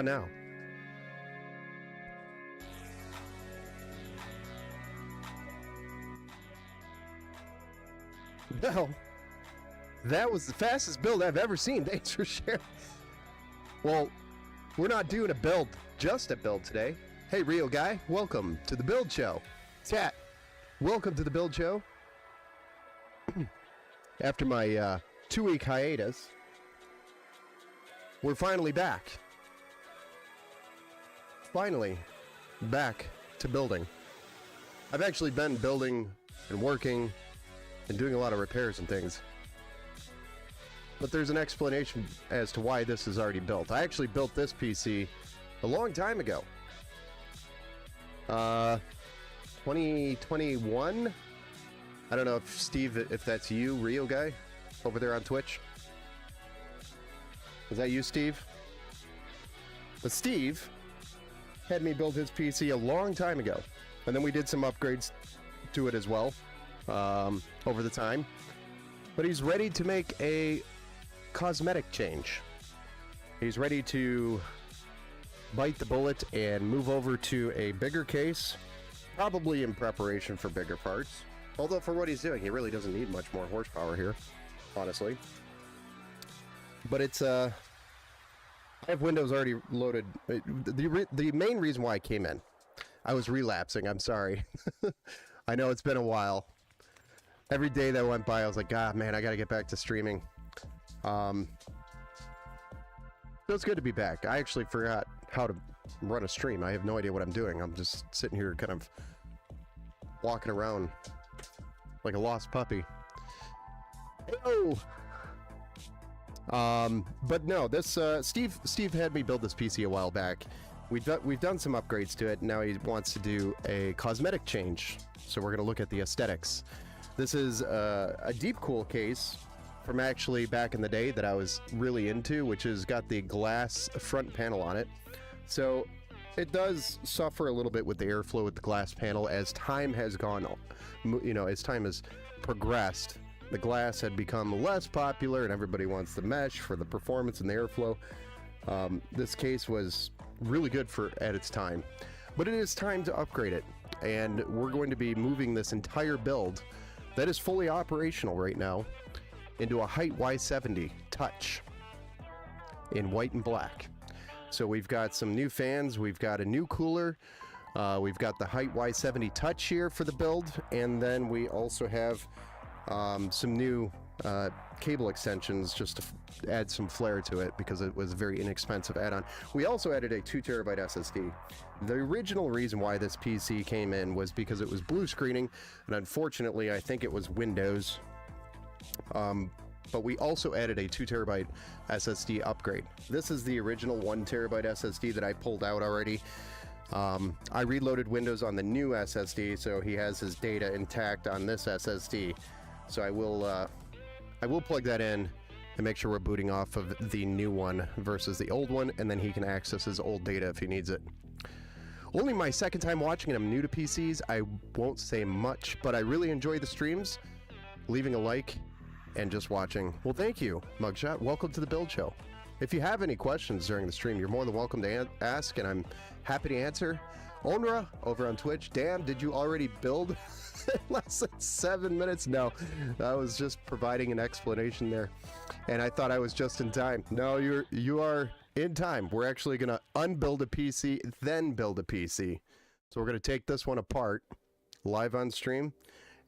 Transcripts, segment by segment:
Now. Well, that was the fastest build I've ever seen. Thanks for sharing. Well, we're not doing a build, just a build today. Hey, Real Guy, welcome to the Build Show. Tat, welcome to the Build Show. After my 2-week hiatus, we're finally back. Finally back to building. I've actually been building and working and doing a lot of repairs and things. But there's an explanation as to why this is already built. I actually built this PC a long time ago. 2021? I don't know if Steve, if that's you, Real Guy, over there on Twitch. Is that you, Steve? But Steve had me build his PC a long time ago. And then we did some upgrades to it as well over the time. But he's ready to make a cosmetic change. He's ready to bite the bullet and move over to a bigger case, probably in preparation for bigger parts. Although for what he's doing, he really doesn't need much more horsepower here, honestly. But it's I have windows already loaded. The main reason why I came in, I was relapsing. I'm sorry. I know it's been a while. Every day that went by, I was like, God, man, I got to get back to streaming. So it's good to be back. I actually forgot how to run a stream. I have no idea what I'm doing. I'm just sitting here kind of walking around like a lost puppy. Hey-o! But no, this Steve had me build this PC a while back. We've done some upgrades to it. Now he wants to do a cosmetic change. So we're going to look at the aesthetics. This is a Deepcool case from actually back in the day that I was really into, which has got the glass front panel on it. So it does suffer a little bit with the airflow with the glass panel as time has gone on. You know, as time has progressed, the glass had become less popular and everybody wants the mesh for the performance and the airflow. This case was really good at its time, but it is time to upgrade it. And we're going to be moving this entire build that is fully operational right now into a Height Y70 Touch in white and black. So we've got some new fans, we've got a new cooler, we've got the Height Y70 Touch here for the build, and then we also have some new cable extensions just to add some flair to it because it was a very inexpensive add-on. We also added a 2 terabyte SSD. The original reason why this PC came in was because it was blue screening, and unfortunately I think it was Windows. But we also added a 2 terabyte SSD upgrade. This is the original 1 terabyte SSD that I pulled out already. I reloaded Windows on the new SSD, so he has his data intact on this SSD. So I will plug that in and make sure we're booting off of the new one versus the old one, and then he can access his old data if he needs it. Only my second time watching, and I'm new to PCs. I won't say much, but I really enjoy the streams. Leaving a like and just watching. Well, thank you, Mugshot. Welcome to the Build Show. If you have any questions during the stream, you're more than welcome to ask, and I'm happy to answer. Onra over on Twitch. Damn, did you already build in less than 7 minutes? No, I was just providing an explanation there, and I thought I was just in time. No, you are in time. We're actually going to unbuild a PC, then build a PC. So we're going to take this one apart live on stream,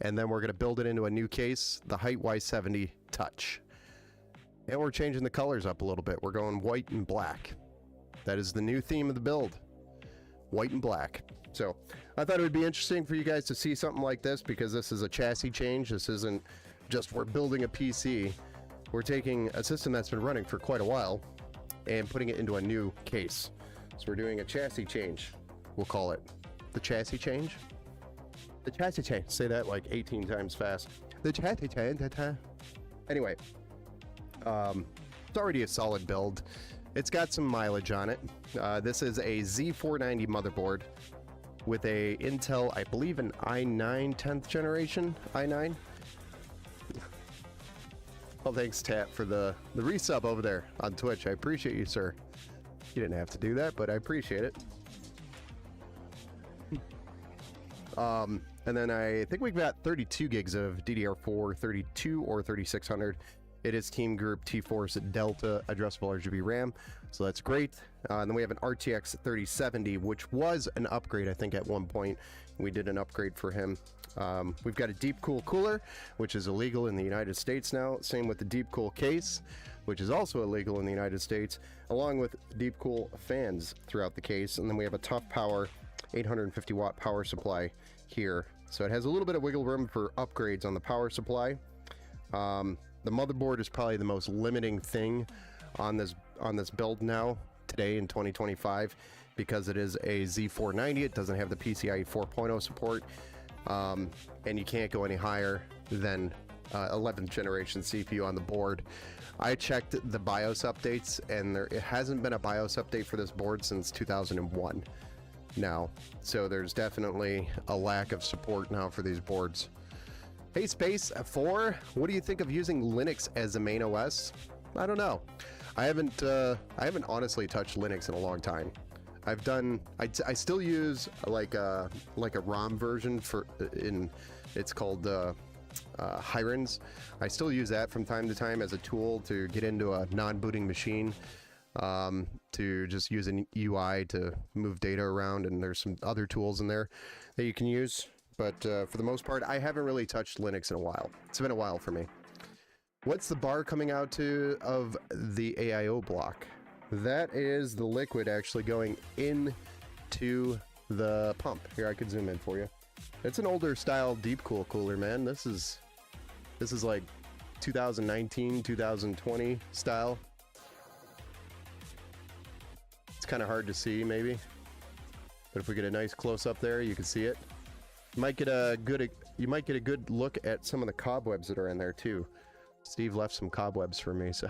and then we're going to build it into a new case, the Height Y70 Touch. And we're changing the colors up a little bit. We're going white and black. That is the new theme of the build. White and black. So I thought it would be interesting for you guys to see something like this, because this is a chassis change. This isn't just we're building a PC. We're taking a system that's been running for quite a while and putting it into a new case. So we're doing a chassis change. We'll call it the chassis change. The chassis change. Say that like 18 times fast. The chassis change. Anyway, it's already a solid build. It's got some mileage on it. This is a Z490 motherboard with a Intel, I believe an i9 10th generation i9. Well, thanks, Tat, for the resub over there on Twitch. I appreciate you, sir. You didn't have to do that, but I appreciate it. And then I think we've got 32 gigs of DDR4, 32 or 3600. It is Team Group T-Force Delta addressable RGB RAM, so that's great. And then we have an RTX 3070, which was an upgrade, I think, at one point. We did an upgrade for him. We've got a Deepcool cooler, which is illegal in the United States now. Same with the Deepcool case, which is also illegal in the United States, along with Deepcool fans throughout the case. And then we have a Tough Power 850 watt power supply here. So it has a little bit of wiggle room for upgrades on the power supply. The motherboard is probably the most limiting thing on this build now, today in 2025, because it is a Z490. It doesn't have the PCIe 4.0 support, and you can't go any higher than 11th generation CPU on the board. I checked the BIOS updates, and it hasn't been a BIOS update for this board since 2001 now, so there's definitely a lack of support now for these boards. Hey Space 4, what do you think of using Linux as a main OS? I don't know. I haven't honestly touched Linux in a long time. I still use like a ROM version it's called Hirons. I still use that from time to time as a tool to get into a non-booting machine, to just use an UI to move data around, and there's some other tools in there that you can use. But for the most part, I haven't really touched Linux in a while. It's been a while for me. What's the bar coming out to of the AIO block? That is the liquid actually going into the pump. Here, I could zoom in for you. It's an older style Deepcool cooler, man. This is like 2019, 2020 style. It's kind of hard to see, maybe, but if we get a nice close up there, you can see it. You might get a good look at some of the cobwebs that are in there too. Steve left some cobwebs for me, so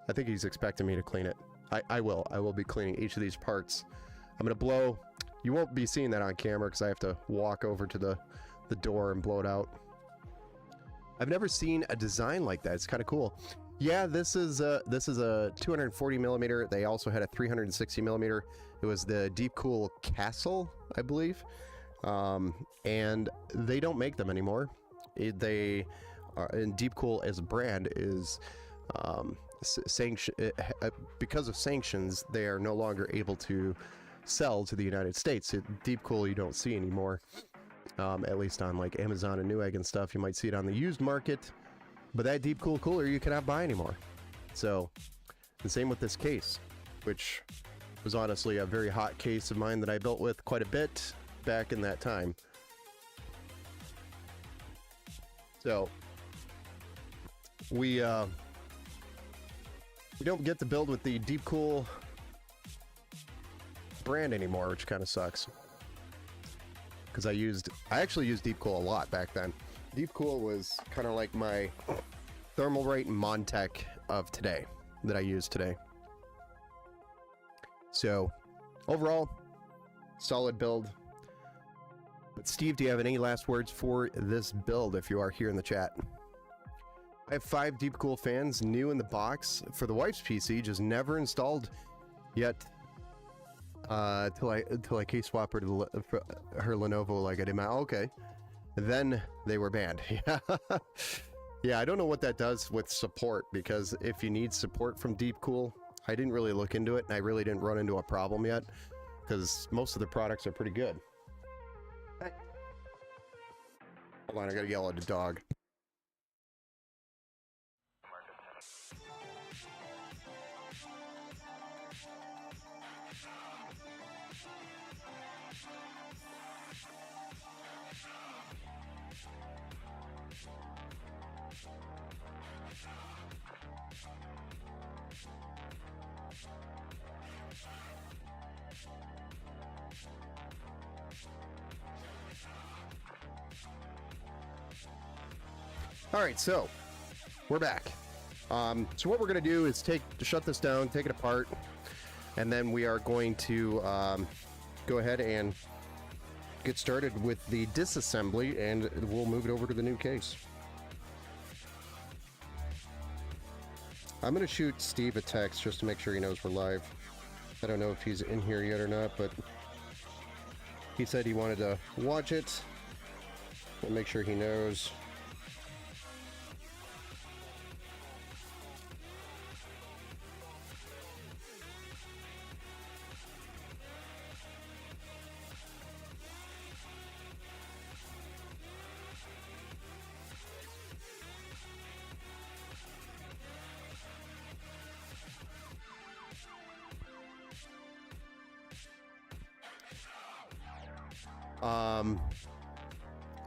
I think he's expecting me to clean it. I will be cleaning each of these parts. I'm gonna blow. You won't be seeing that on camera because I have to walk over to the door and blow it out. I've never seen a design like that. It's kind of cool. Yeah, this is a 240 millimeter. They also had a 360 millimeter. It was the Deepcool Castle, I believe, and they don't make them anymore. And Deepcool as a brand is because of sanctions, they are no longer able to sell to the United States. Deepcool you don't see anymore, at least on like Amazon and Newegg and stuff. You might see it on the used market, but that Deepcool cooler you cannot buy anymore. So the same with this case, which was honestly a very hot case of mine that I built with quite a bit back in that time. So we don't get to build with the Deepcool brand anymore, which kind of sucks, because I actually used Deepcool a lot back then. Deepcool was kind of like my Thermalright and Montech of today that I use today. So overall, solid build. But Steve, do you have any last words for this build if you are here in the chat? I have 5 Deepcool fans new in the box for the wife's PC, just never installed yet. Till I case swap her to her Lenovo like I did my. Okay, then they were banned. Yeah, yeah. I don't know what that does with support, because if you need support from Deepcool, I didn't really look into it, and I really didn't run into a problem yet, because most of the products are pretty good. Hey. Hold on, I gotta yell at a dog. All right, so we're back. So what we're going to do is shut this down, take it apart, and then we are going to go ahead and get started with the disassembly, and we'll move it over to the new case. I'm going to shoot Steve a text just to make sure he knows we're live. I don't know if he's in here yet or not, but he said he wanted to watch it. We'll make sure he knows.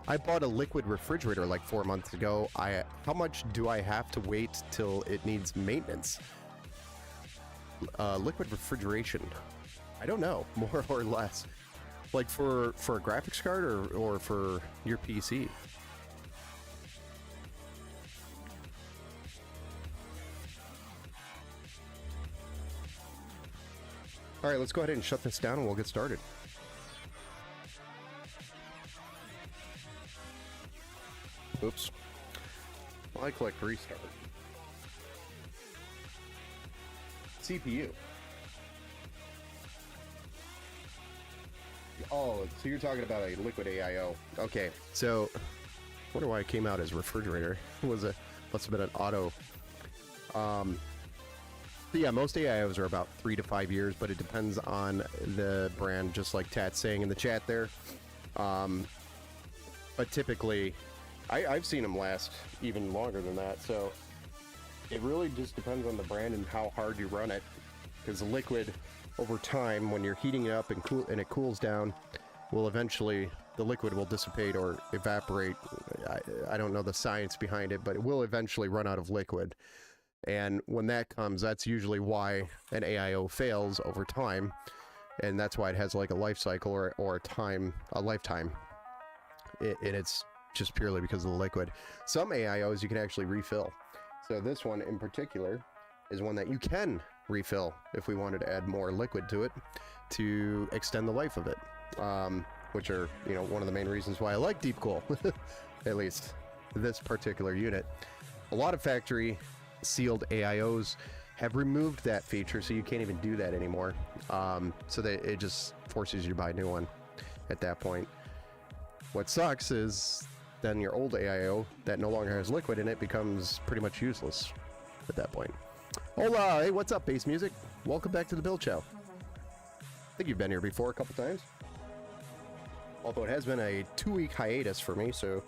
I bought a liquid refrigerator like 4 months ago. How much do I have to wait till it needs maintenance? Liquid refrigeration. I don't know, more or less. Like for a graphics card or for your PC? All right, let's go ahead and shut this down and we'll get started. Oops. Well, I clicked restart. CPU. Oh, so you're talking about a liquid AIO. Okay, so I wonder why it came out as refrigerator. Must have been an auto. But yeah, most AIOs are about 3 to 5 years, but it depends on the brand, just like Tat's saying in the chat there. But typically, I've seen them last even longer than that, so it really just depends on the brand and how hard you run it. Because the liquid, over time, when you're heating it up and it cools down, will eventually, the liquid will dissipate or evaporate. I don't know the science behind it, but it will eventually run out of liquid. And when that comes, that's usually why an AIO fails over time. And that's why it has like a life cycle or a lifetime. And it's just purely because of the liquid. Some AIOs you can actually refill. So this one in particular is one that you can refill if we wanted to add more liquid to it to extend the life of it. Which are, you know, one of the main reasons why I like Deep Cool, at least this particular unit. A lot of factory sealed AIOs have removed that feature, so you can't even do that anymore. So that it just forces you to buy a new one at that point. What sucks is then your old AIO that no longer has liquid in it becomes pretty much useless at that point. Hola, hey, what's up, Bass Music? Welcome back to the Build Show. I think you've been here before a couple times. Although it has been a 2-week hiatus for me, so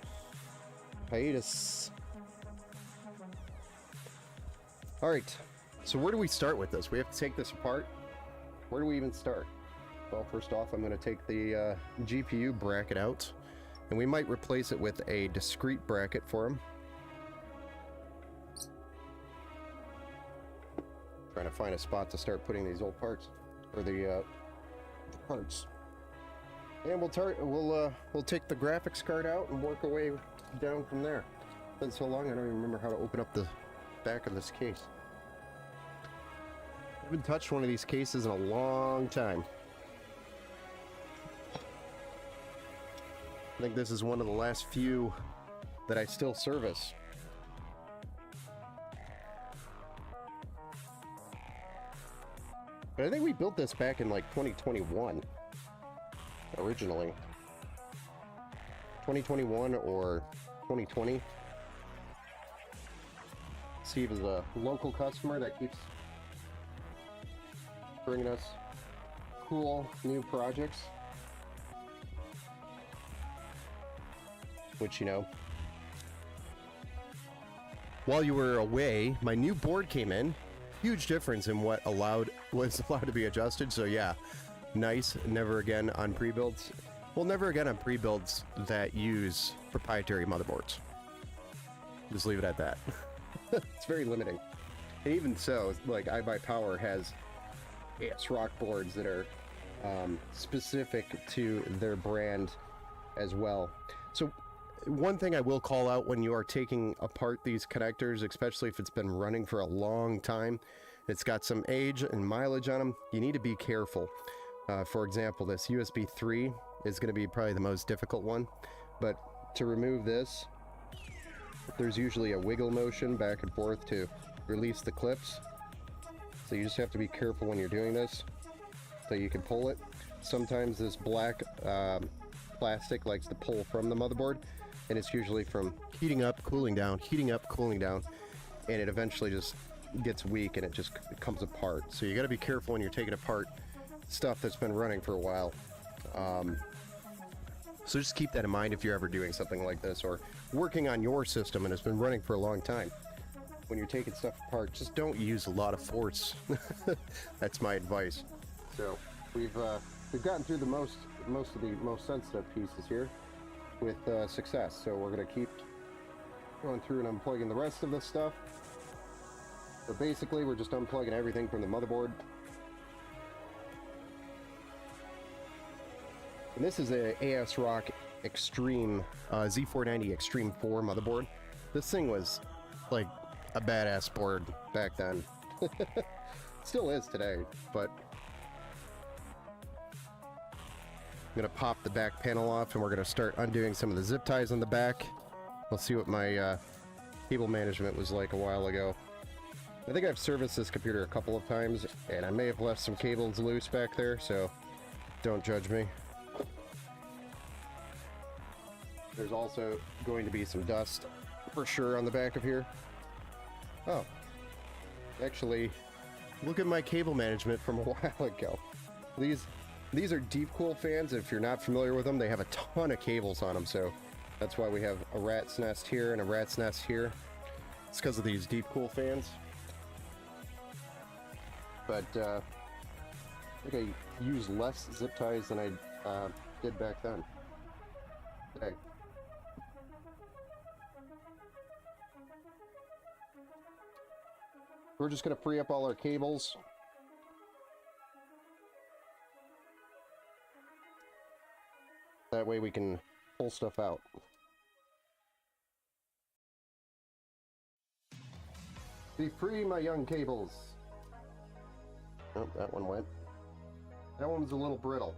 hiatus. All right, so where do we start with this? We have to take this apart. Where do we even start? Well, first off, I'm going to take the GPU bracket out, and we might replace it with a discrete bracket for him. Trying to find a spot to start putting these old parts, or the parts. And we'll take the graphics card out and work our way down from there. It's been so long, I don't even remember how to open up the back of this case. I haven't touched one of these cases in a long time. I think this is one of the last few that I still service. But I think we built this back in like 2021. Originally 2021 or 2020. Steve is a local customer that keeps bringing us cool new projects, which, you know, while you were away, my new board came in. Huge difference in what was allowed to be adjusted. So yeah, nice. Never again on pre-builds. Well, never again on pre-builds that use proprietary motherboards. Just leave it at that. It's very limiting. And even so, like iBuyPower has ASRock boards that are specific to their brand as well. So one thing I will call out when you are taking apart these connectors, especially if it's been running for a long time, it's got some age and mileage on them, you need to be careful. For example, this USB 3 is going to be probably the most difficult one, but to remove this, there's usually a wiggle motion back and forth to release the clips. So you just have to be careful when you're doing this so you can pull it. Sometimes this black plastic likes to pull from the motherboard, and it's usually from heating up, cooling down, and it eventually just gets weak and it just comes apart. So you got to be careful when you're taking apart stuff that's been running for a while. So just keep that in mind if you're ever doing something like this or working on your system and it's been running for a long time. When you're taking stuff apart, just don't use a lot of force. That's my advice. So we've gotten through the most of the most sensitive pieces here with success. So we're gonna keep going through and unplugging the rest of this stuff. So basically, we're just unplugging everything from the motherboard. And this is a ASRock Extreme Z490 Extreme 4 motherboard. This thing was like a badass board back then. Still is today, but I'm gonna pop the back panel off and we're gonna start undoing some of the zip ties on the back. We'll see what my cable management was like a while ago. I think I've serviced this computer a couple of times, and I may have left some cables loose back there, so don't judge me. There's also going to be some dust for sure on the back of here. Oh, actually, look at my cable management from a while ago. These are deep cool fans. If you're not familiar with them, they have a ton of cables on them, so that's why we have a rat's nest here and a rat's nest here. It's because of these deep cool fans. But I think I use less zip ties than I did back then. Okay. We're just going to free up all our cables. That way we can pull stuff out. Be free, my young cables. Oh, that one went. That one's a little brittle.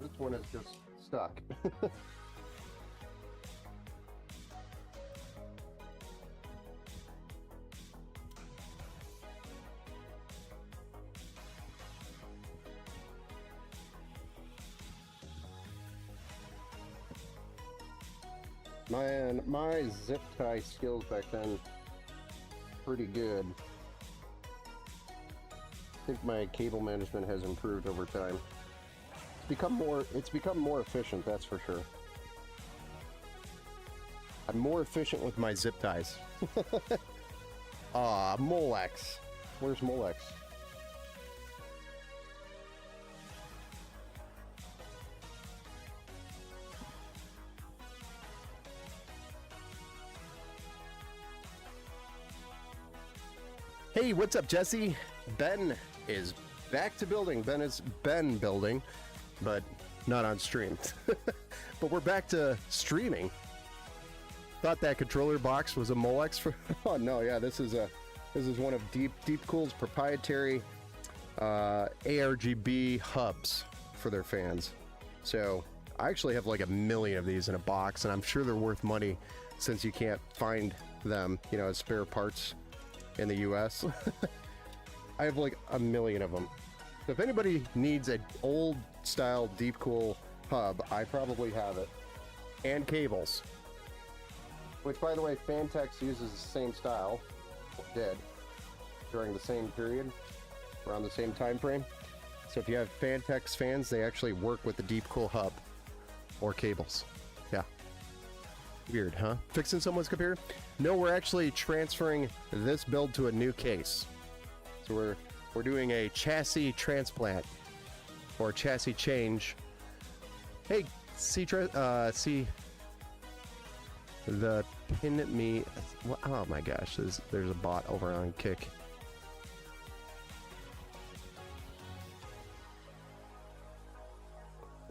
This one is just stuck. Man, my zip tie skills back then, pretty good. I think my cable management has improved over time. It's become more efficient, that's for sure. I'm more efficient with my zip ties. Molex. Where's Molex? Hey, what's up, Jesse? Ben is back to building. Ben has been building, but not on stream. But we're back to streaming. Thought that controller box was a Molex for. Oh no, yeah, this is one of Deep Cool's proprietary ARGB hubs for their fans. So I actually have like 1 million of these in a box, and I'm sure they're worth money since you can't find them, you know, as spare parts in the US. I have like 1 million of them. So if anybody needs an old style Deep Cool hub, I probably have it. And cables. Which, by the way, Fantex uses the same style, did, during the same period, around the same time frame. So if you have Fantex fans, they actually work with the Deep Cool hub or cables. Yeah. Weird, huh? Fixing someone's computer? No, we're actually transferring this build to a new case. So we're doing a chassis transplant or chassis change. Hey, see the pin me. Oh my gosh, there's a bot over on Kick.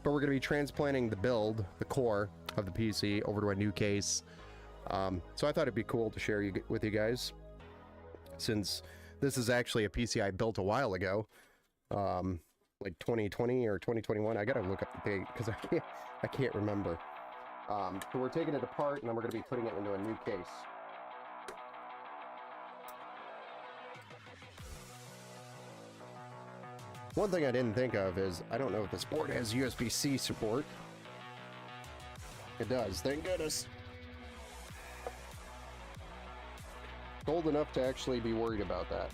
But we're going to be transplanting the build, the core of the PC, over to a new case. So I thought it'd be cool to share with you guys, since this is actually a PC I built a while ago, like 2020 or 2021. I gotta look up the date because I can't remember. So we're taking it apart, and then we're going to be putting it into a new case. One thing I didn't think of is, I don't know if this board has USB-C support. It does, thank goodness. Old enough to actually be worried about that.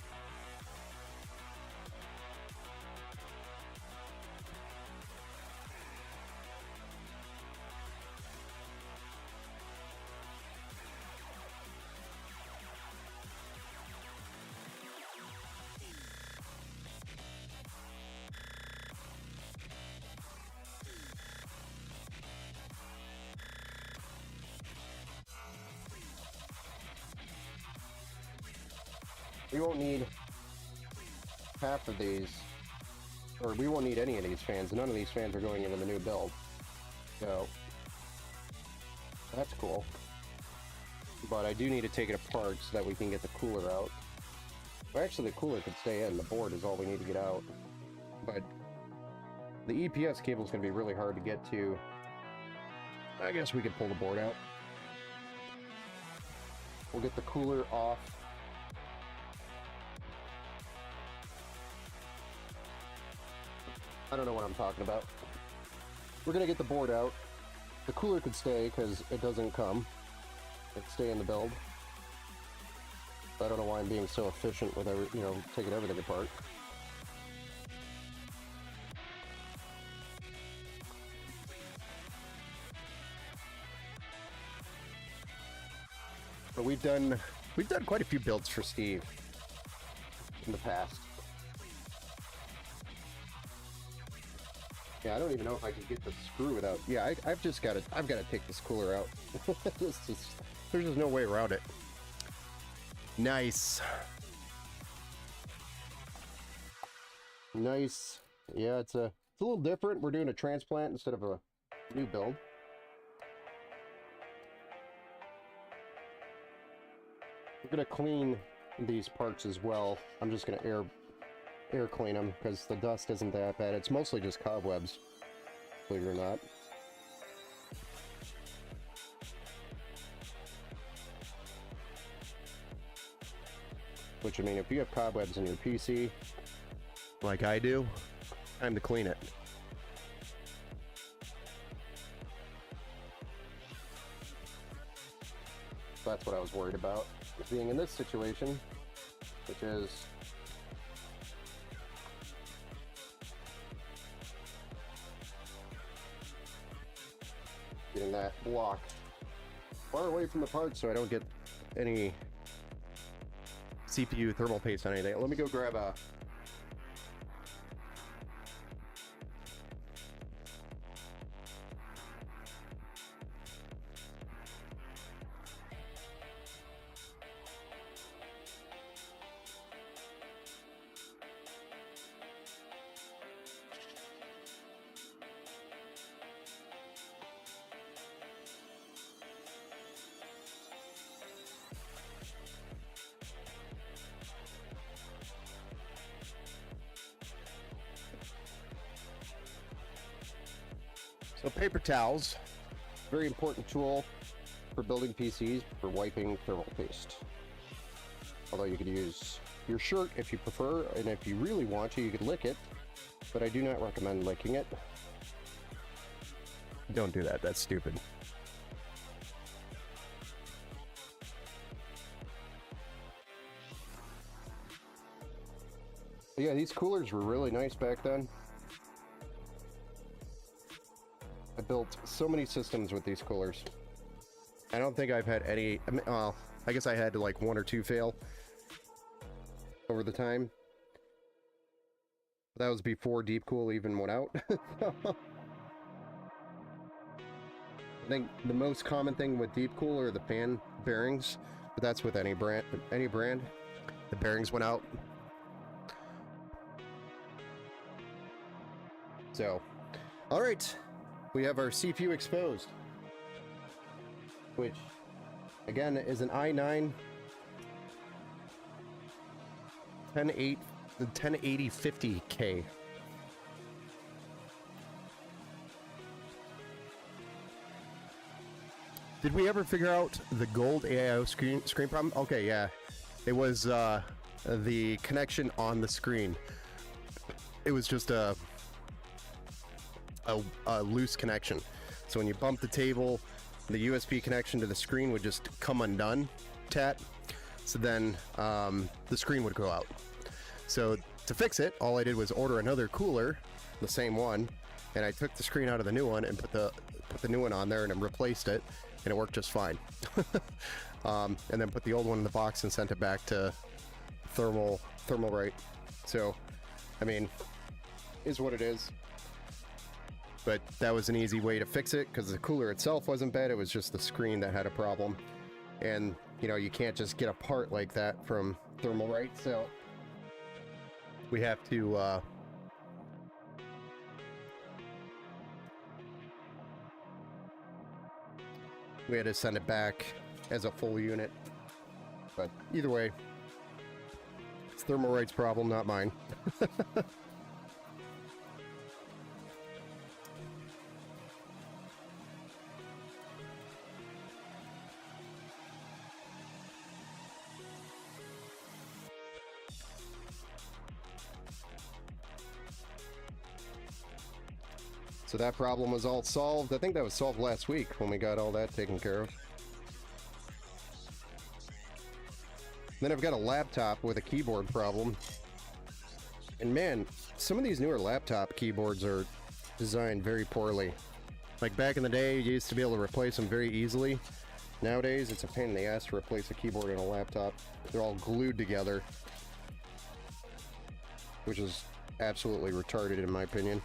We won't need half of these, or we won't need any of these fans. None of these fans are going into the new build. So, that's cool. But I do need to take it apart so that we can get the cooler out. Well, actually, the cooler could stay in. The board is all we need to get out. But the EPS cable is going to be really hard to get to. I guess we could pull the board out. We'll get the cooler off. I don't know what I'm talking about. We're gonna get the board out. The cooler could stay because it doesn't come. It stay in the build. I don't know why I'm being so efficient with taking everything apart. But we've done quite a few builds for Steve in the past. Yeah, I don't even know if I can get the screw without. Yeah, I've got to take this cooler out. There's just no way around it. Nice. Nice. Yeah, it's a little different. We're doing a transplant instead of a new build. We're gonna clean these parts as well. I'm just gonna air clean them because the dust isn't that bad. It's mostly just cobwebs, believe it or not. Which, I mean, if you have cobwebs in your PC, like I do, time to clean it. That's what I was worried about, being in this situation, which is getting that block far away from the part so I don't get any CPU thermal paste on anything. Let me go grab a... So paper towels, very important tool for building PCs for wiping thermal paste. Although you could use your shirt if you prefer, and if you really want to, you could lick it, but I do not recommend licking it. Don't do that, that's stupid. But yeah, these coolers were really nice back then. I built so many systems with these coolers. I don't think I've had any, well, I guess I had like one or two fail over the time. That was before Deepcool even went out. I think the most common thing with Deepcool are the fan bearings, but that's with any brand. The bearings went out. So, all right. We have our CPU exposed, which again is an i9 1080 50K. Did we ever figure out the gold AIO screen problem? Okay, yeah, it was the connection on the screen. It was just a loose connection. So when you bump the table, the USB connection to the screen would just come undone, so then the screen would go out. So to fix it, all I did was order another cooler, the same one, and I took the screen out of the new one and put the new one on there and replaced it, and it worked just fine. And then put the old one in the box and sent it back to Thermalright. So, I mean, is what it is. But that was an easy way to fix it because the cooler itself wasn't bad, it was just the screen that had a problem. And, you know, you can't just get a part like that from Thermalright, so we have to we had to send it back as a full unit. But either way, it's Thermalright's problem, not mine. So that problem was all solved. I think that was solved last week when we got all that taken care of. Then I've got a laptop with a keyboard problem. And man, some of these newer laptop keyboards are designed very poorly. Like back in the day, you used to be able to replace them very easily. Nowadays, it's a pain in the ass to replace a keyboard in a laptop. They're all glued together, which is absolutely retarded in my opinion.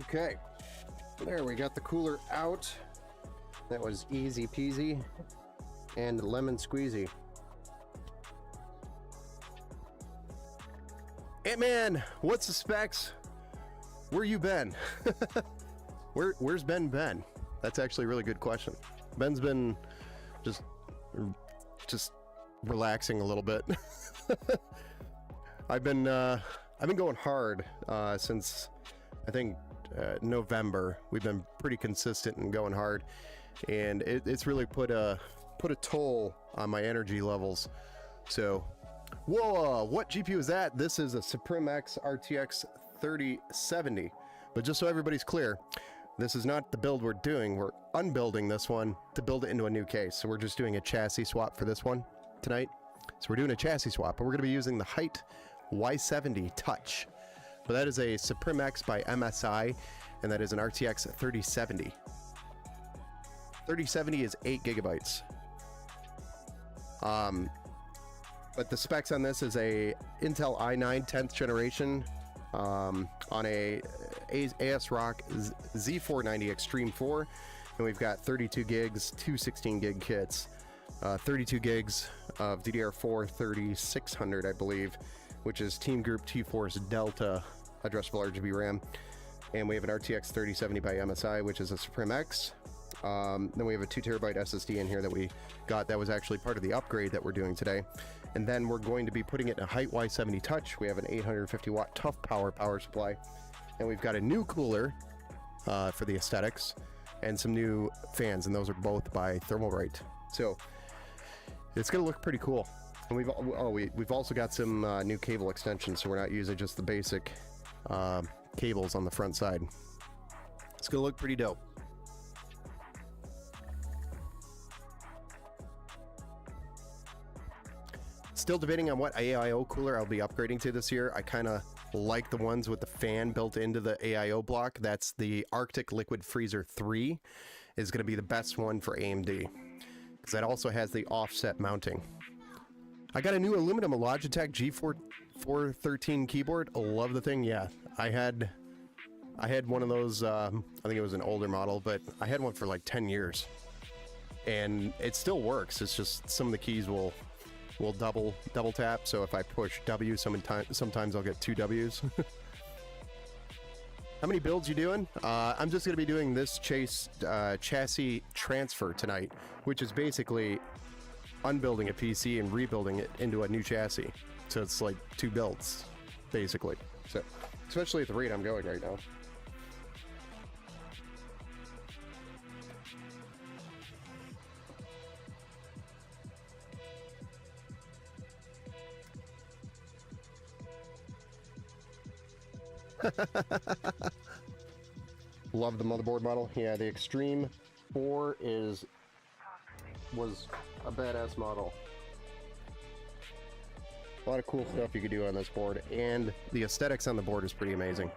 Okay, there we got the cooler out. That was easy peasy and lemon squeezy. Ant-Man, what's the specs? Where you been? Where's Ben been? That's actually a really good question. Ben's been just relaxing a little bit. I've been going hard since I think November. We've been pretty consistent and going hard, and it's really put a toll on my energy levels. So, whoa, what GPU is that? This is a Supreme X RTX 3070. But just so everybody's clear, this is not the build we're doing. We're unbuilding this one to build it into a new case. So we're just doing a chassis swap for this one tonight. So we're doing a chassis swap, but we're going to be using the Height Y70 Touch. But that is a Supreme X by MSI, and that is an RTX 3070. 3070 is 8 gigabytes. But the specs on this is a Intel i9 10th generation on a ASRock Z490 Extreme 4, and we've got 32 gigs, two 16 gig kits, 32 gigs of DDR4 3600, I believe, which is Team Group T-Force Delta addressable RGB RAM, and we have an RTX 3070 by MSI, which is a Supreme X. Then we have a 2TB SSD in here that we got that was actually part of the upgrade that we're doing today. And then we're going to be putting it in a Height Y70 Touch. We have an 850 watt Tough Power power supply, and we've got a new cooler for the aesthetics and some new fans, and those are both by Thermalright. So it's gonna look pretty cool. And we've also got some new cable extensions, so we're not using just the basic cables on the front side. It's gonna look pretty dope. Still debating on what AIO cooler I'll be upgrading to this year. I kind of like the ones with the fan built into the AIO block. That's the Arctic Liquid Freezer 3 is going to be the best one for AMD, because that also has the offset mounting. I got a new aluminum Logitech G413 keyboard. I love the thing. Yeah, I had one of those. I think it was an older model, but I had one for like 10 years, and it still works. It's just some of the keys will double tap. So if I push W, sometimes I'll get 2 W's. How many builds you doing? I'm just gonna be doing this chassis transfer tonight, which is basically unbuilding a PC and rebuilding it into a new chassis. So it's like 2 builds, basically. So, especially at the rate I'm going right now. Love the motherboard model. Yeah, the Extreme 4 was a badass model. A lot of cool stuff you could do on this board, and the aesthetics on the board is pretty amazing.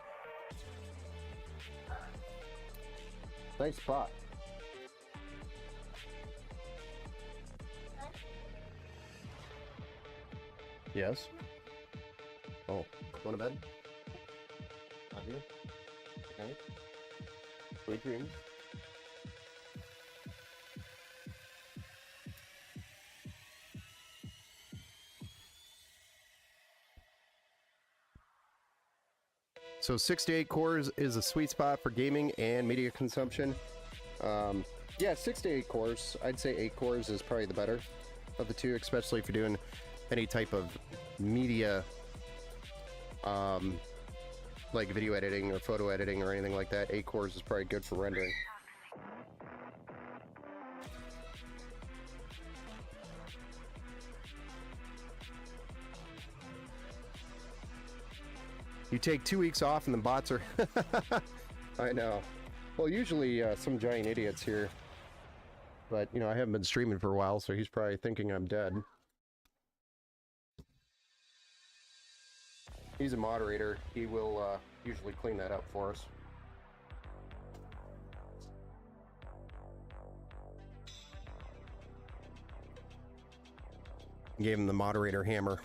Nice spot. Yes. Oh, going to bed? Not here? Okay. Sweet dreams. So 6 to 8 cores is a sweet spot for gaming and media consumption. Yeah, 6 to 8 cores. I'd say 8 cores is probably the better of the two, especially if you're doing any type of media, like video editing or photo editing or anything like that. 8 cores is probably good for rendering. You take 2 weeks off and the bots are... I know. Well, usually some giant idiots here. But, you know, I haven't been streaming for a while, so he's probably thinking I'm dead. He's a moderator. He will usually clean that up for us. Gave him the moderator hammer.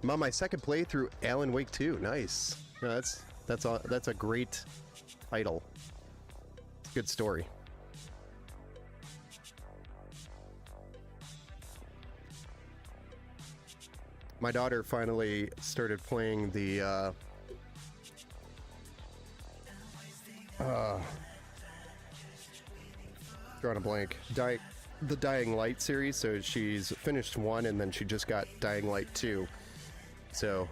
I'm on my second playthrough, Alan Wake 2. Nice. No, that's a great title. Good story. My daughter finally started playing the drawing a blank. The Dying Light series. So she's finished 1 and then she just got Dying Light 2. So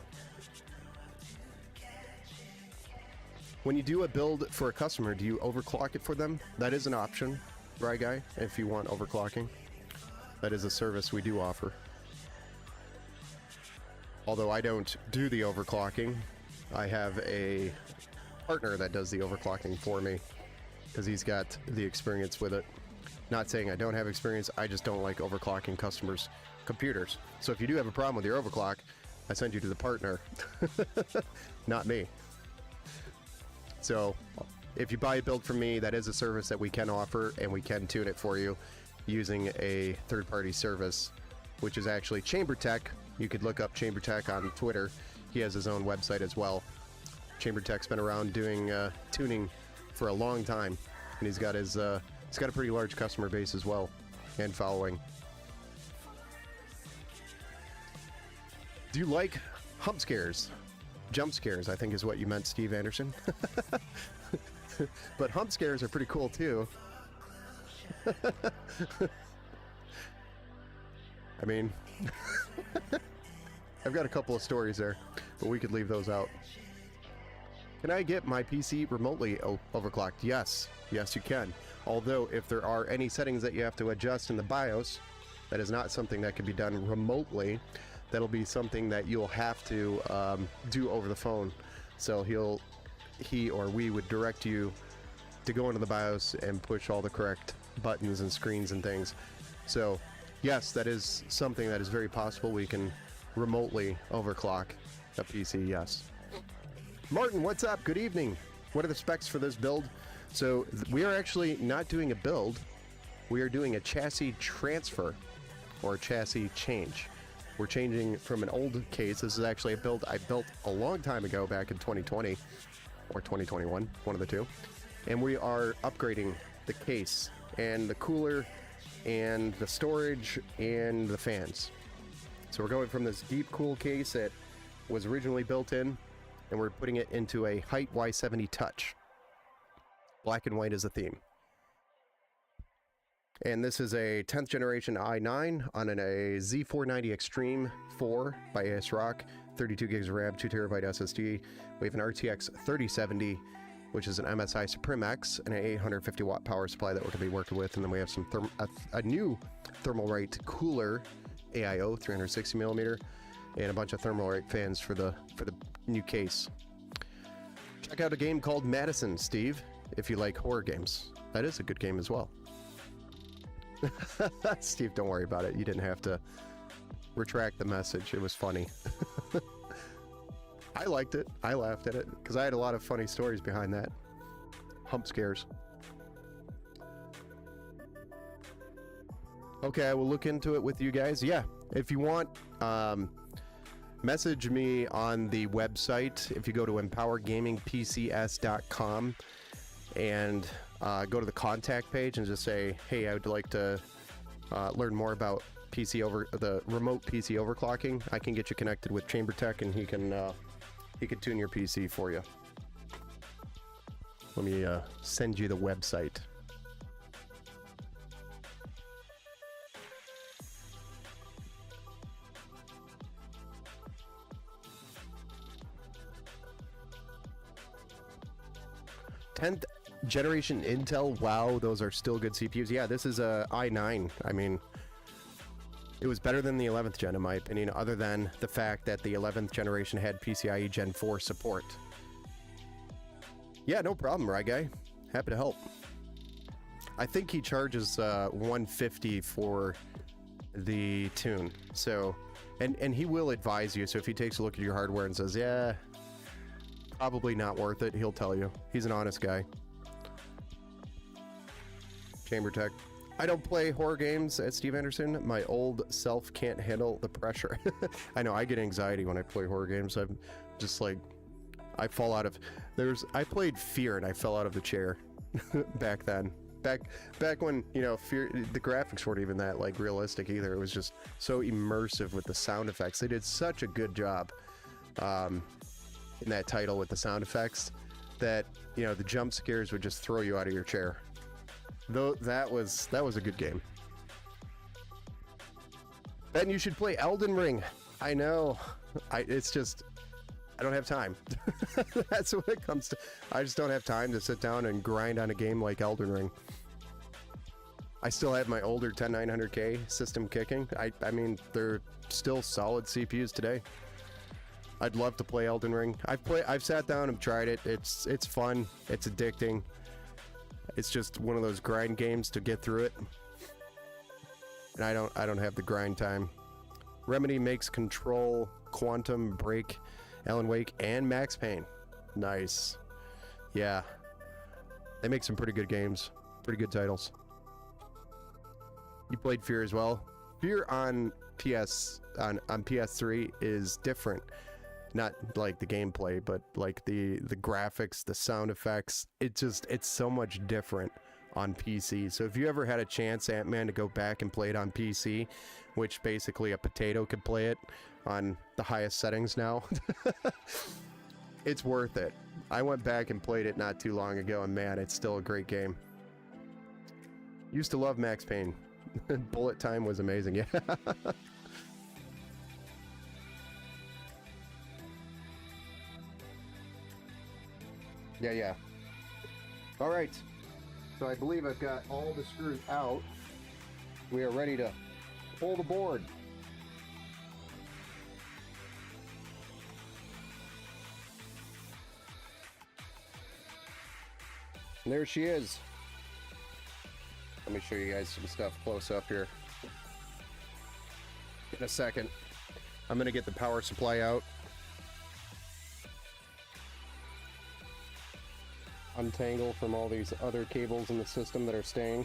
when you do a build for a customer, do you overclock it for them? That is an option, right, guy? If you want overclocking, that is a service we do offer. Although I don't do the overclocking, I have a partner that does the overclocking for me because he's got the experience with it. Not saying I don't have experience, I just don't like overclocking customers' computers. So if you do have a problem with your overclock, I send you to the partner, not me. So if you buy a build from me, that is a service that we can offer, and we can tune it for you using a third-party service, which is actually Chamber Tech. You could look up Chamber Tech on Twitter. He has his own website as well. Chamber Tech's been around doing tuning for a long time, and he's got a pretty large customer base as well, and following. Do you like hump scares? Jump scares, I think is what you meant, Steve Anderson. But hump scares are pretty cool too. I mean, I've got a couple of stories there, but we could leave those out. Can I get my PC remotely overclocked? Yes. Yes, you can. Although, if there are any settings that you have to adjust in the BIOS, that is not something that can be done remotely. That'll be something that you'll have to do over the phone. So he or we would direct you to go into the BIOS and push all the correct buttons and screens and things. So yes, that is something that is very possible. We can remotely overclock a PC, yes. Martin, what's up? Good evening. What are the specs for this build? So we are actually not doing a build. We are doing a chassis transfer or a chassis change. We're changing from an old case. This is actually a build I built a long time ago, back in 2020 or 2021, one of the two. And we are upgrading the case and the cooler and the storage and the fans. So we're going from this deep cool case that was originally built in, and we're putting it into a Height Y70 Touch. Black and white is the theme. And this is a 10th generation i9 on a Z490 Extreme 4 by ASRock, 32 gigs of RAM, 2 terabyte SSD. We have an RTX 3070, which is an MSI Supreme X, and an 850 watt power supply that we're going to be working with. And then we have some a new Thermalright cooler, AIO 360 millimeter, and a bunch of Thermalright fans for the new case. Check out a game called Madison, Steve, if you like horror games. That is a good game as well. Steve, don't worry about it. You didn't have to retract the message. It was funny. I liked it. I laughed at it because I had a lot of funny stories behind that. Hump scares. Okay, I will look into it with you guys. Yeah, if you want, message me on the website. If you go to empowergamingpcs.com and go to the contact page and just say, hey, I would like to learn more about the remote PC overclocking. I can get you connected with Chamber Tech, and he can he could tune your PC for you. Let me send you the website. Tenth generation Intel. Wow, those are still good CPUs. Yeah, this is a i9. I mean, it was better than the 11th gen in my opinion, other than the fact that the 11th generation had PCIe Gen 4 support. Yeah, no problem, right guy? Happy to help. I think he charges $150 for the tune. So, and he will advise you. So if he takes a look at your hardware and says, yeah, probably not worth it, he'll tell you. He's an honest guy. Chamber Tech. I don't play horror games at Steve Anderson. My old self can't handle the pressure. I know, I get anxiety when I play horror games. I'm just like, I fall out of... I played Fear and I fell out of the chair back then. Back when, you know, Fear, the graphics weren't even that, like, realistic either. It was just so immersive with the sound effects. They did such a good job in that title with the sound effects that, you know, the jump scares would just throw you out of your chair. Though that was a good game. Ben, you should play Elden Ring. I know. It's just, I don't have time. That's what it comes to. I just don't have time to sit down and grind on a game like Elden Ring. I still have my older 10900K system kicking. I mean, they're still solid CPUs today. I'd love to play Elden Ring. I've sat down and tried it. It's fun. It's addicting. It's just one of those grind games to get through it. And I don't have the grind time. Remedy makes Control, Quantum Break, Alan Wake, and Max Payne. Nice. Yeah. They make some pretty good games. Pretty good titles. You played Fear as well. Fear on PS3 is different. Not like the gameplay, but like the graphics, the sound effects. It's so much different on PC. So if you ever had a chance, Ant-Man, to go back and play it on PC, which basically a potato could play it on the highest settings now, it's worth it. I went back and played it not too long ago, and man, it's still a great game. Used to love Max Payne. Bullet time was amazing. Yeah. Yeah. All right. So I believe I've got all the screws out. We are ready to pull the board. And there she is. Let me show you guys some stuff close up here. In a second. I'm going to get the power supply out. Untangle from all these other cables in the system that are staying.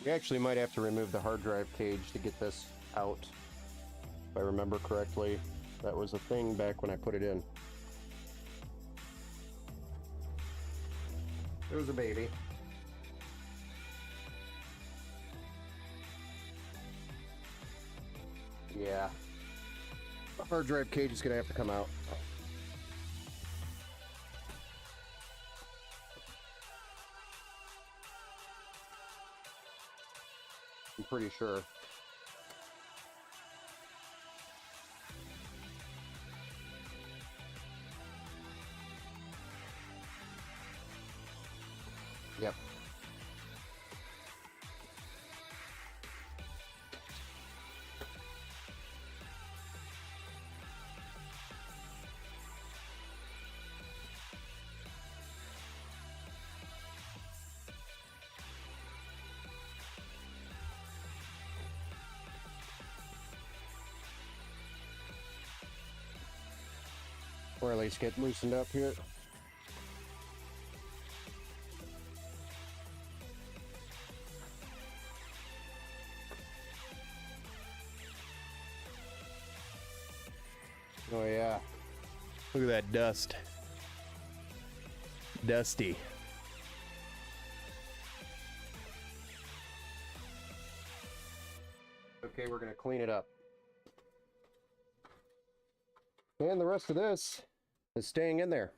We actually might have to remove the hard drive cage to get this out. If I remember correctly, that was a thing back when I put it in. It was a baby. Yeah. The hard drive cage is gonna have to come out. I'm pretty sure. Yep. Or at least get loosened up here. Oh yeah. Look at that dust. Dusty. Okay, we're gonna clean it up. And the rest of this is staying in there.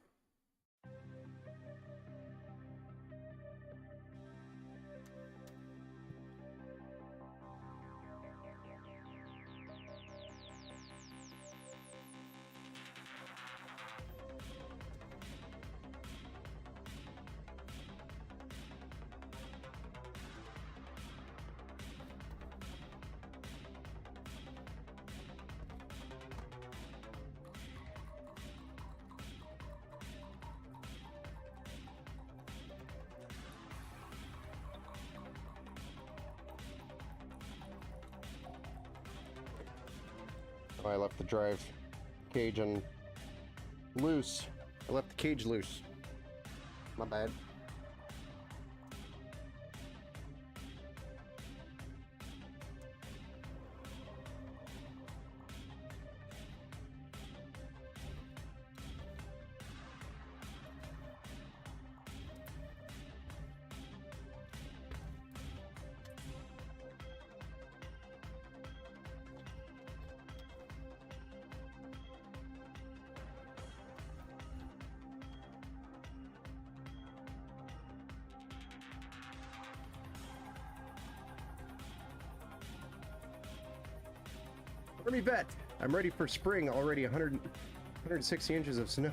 I left the drive cage on loose. I left the cage loose. My bad. Army vet, I'm ready for spring. Already 160 inches of snow.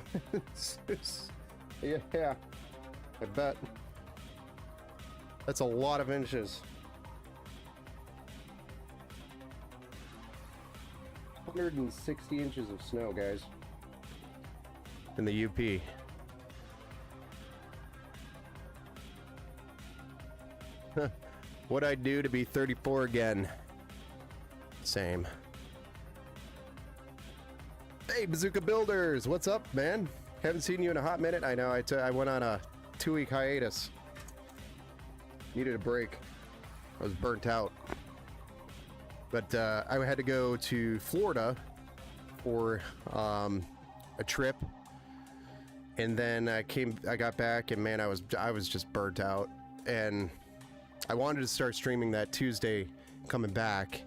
Yeah, I bet. That's a lot of inches. 160 inches of snow, guys. In the UP. What'd I do to be 34 again? Same. Hey, Bazooka Builders, what's up, man? Haven't seen you in a hot minute. I know, I went on a 2-week hiatus. Needed a break. I was burnt out. But I had to go to Florida for a trip. And then I got back, and man, I was just burnt out. And I wanted to start streaming that Tuesday coming back,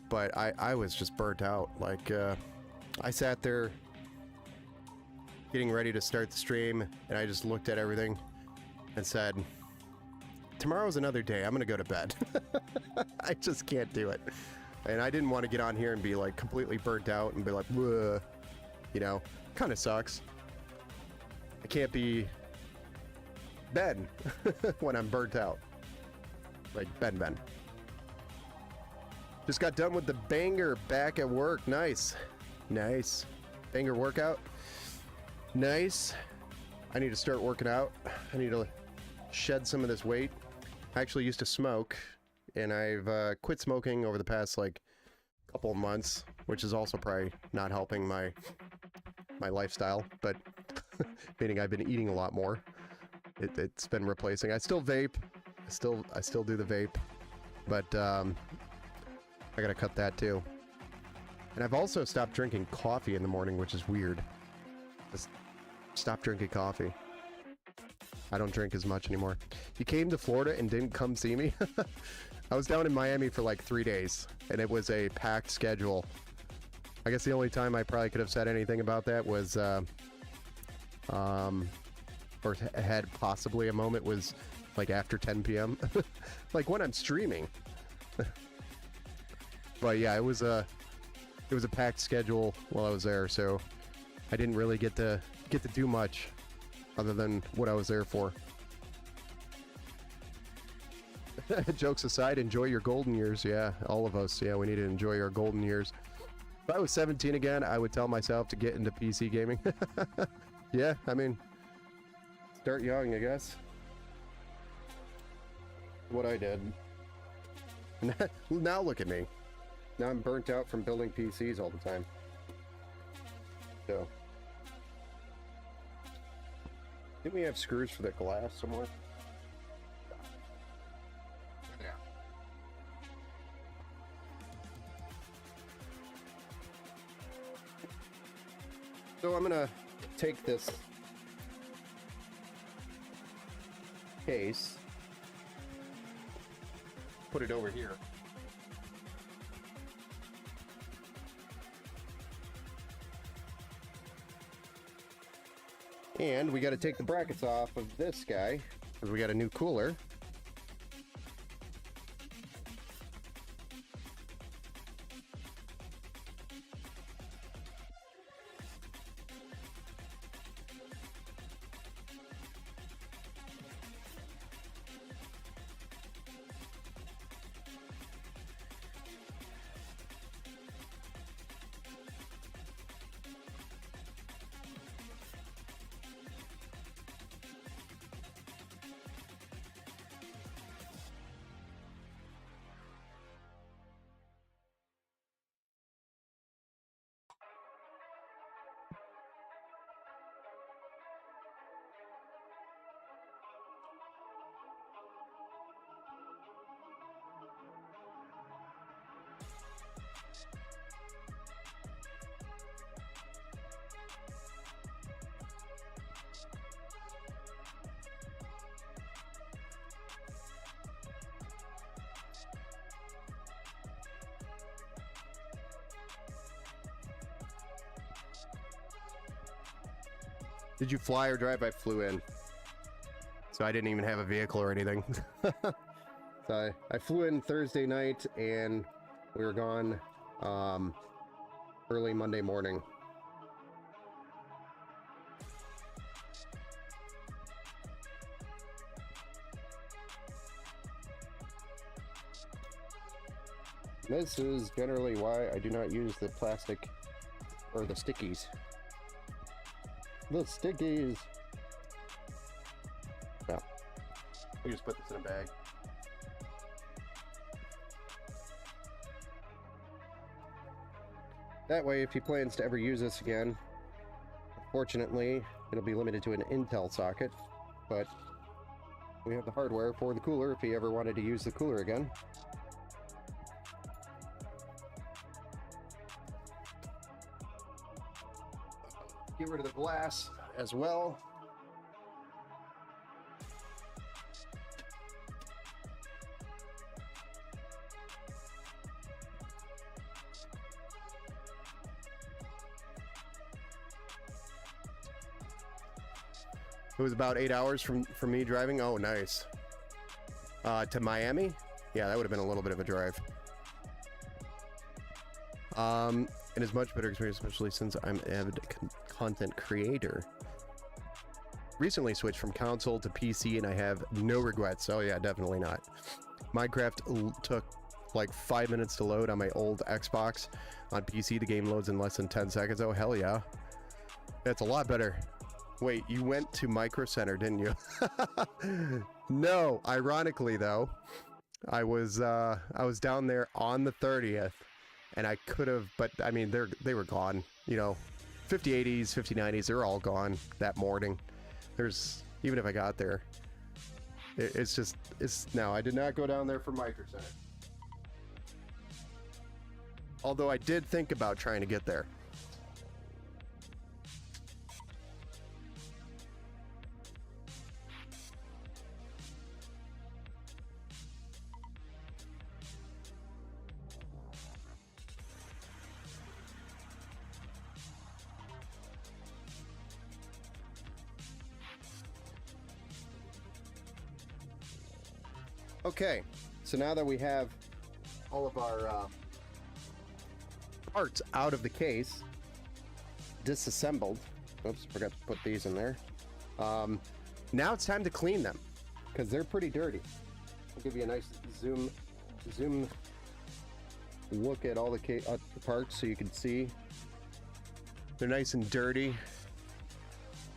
but I was just burnt out. Like, I sat there getting ready to start the stream, and I just looked at everything and said, tomorrow's another day. I'm gonna go to bed. I just can't do it. And I didn't want to get on here and be like completely burnt out and be like, whoa, you know, kind of sucks. I can't be Ben when I'm burnt out. Like Ben. Just got done with the banger back at work. Nice. Banger workout. Nice. I need to start working out. I need to shed some of this weight. I actually used to smoke, and I've quit smoking over the past like couple of months, which is also probably not helping my lifestyle, but meaning I've been eating a lot more. It's been replacing. I still vape. I still do the vape, but I gotta cut that too. And I've also stopped drinking coffee in the morning, which is weird. Just stop drinking coffee. I don't drink as much anymore. You came to Florida and didn't come see me? I was down in Miami for like 3 days, and it was a packed schedule. I guess the only time I probably could have said anything about that was, or had possibly a moment, was like after 10 p.m. like when I'm streaming. But yeah, it was a packed schedule while I was there, so I didn't really get to do much other than what I was there for. Jokes aside, enjoy your golden years. Yeah, all of us. Yeah, we need to enjoy our golden years. If I was 17 again, I would tell myself to get into PC gaming. Yeah, I mean, start young, I guess. What I did. Now look at me. Now I'm burnt out from building PCs all the time. So, Didn't we have screws for the glass somewhere? Yeah. So I'm gonna take this case, put it over here. And we got to take the brackets off of this guy because we got a new cooler. Did you fly or drive? I flew in. So I didn't even have a vehicle or anything. So I flew in Thursday night and we were gone early Monday morning. This is generally why I do not use the plastic or the stickies. The stickies. Yeah. We just put this in a bag. That way, if he plans to ever use this again, fortunately, it'll be limited to an Intel socket, but we have the hardware for the cooler if he ever wanted to use the cooler again. Get rid of the glass as well. It was about 8 hours from me driving. Oh, nice. To Miami? Yeah, that would have been a little bit of a drive. It is much better experience, especially since I'm an avid content creator. Recently switched from console to PC and I have no regrets. Oh yeah, definitely not. Minecraft took like 5 minutes to load on my old Xbox. On PC, the game loads in less than 10 seconds. Oh, hell yeah. That's a lot better. Wait, you went to Micro Center, didn't you? No, ironically though, I was down there on the 30th. And I could have, but I mean, they were gone. You know, 5080s, 5090s, they're all gone that morning. There's, even if I got there, no, I did not go down there for Micro Center. Although I did think about trying to get there. Okay, so now that we have all of our parts out of the case, disassembled, oops, forgot to put these in there. Now it's time to clean them because they're pretty dirty. I'll give you a nice zoom look at all the parts so you can see. They're nice and dirty.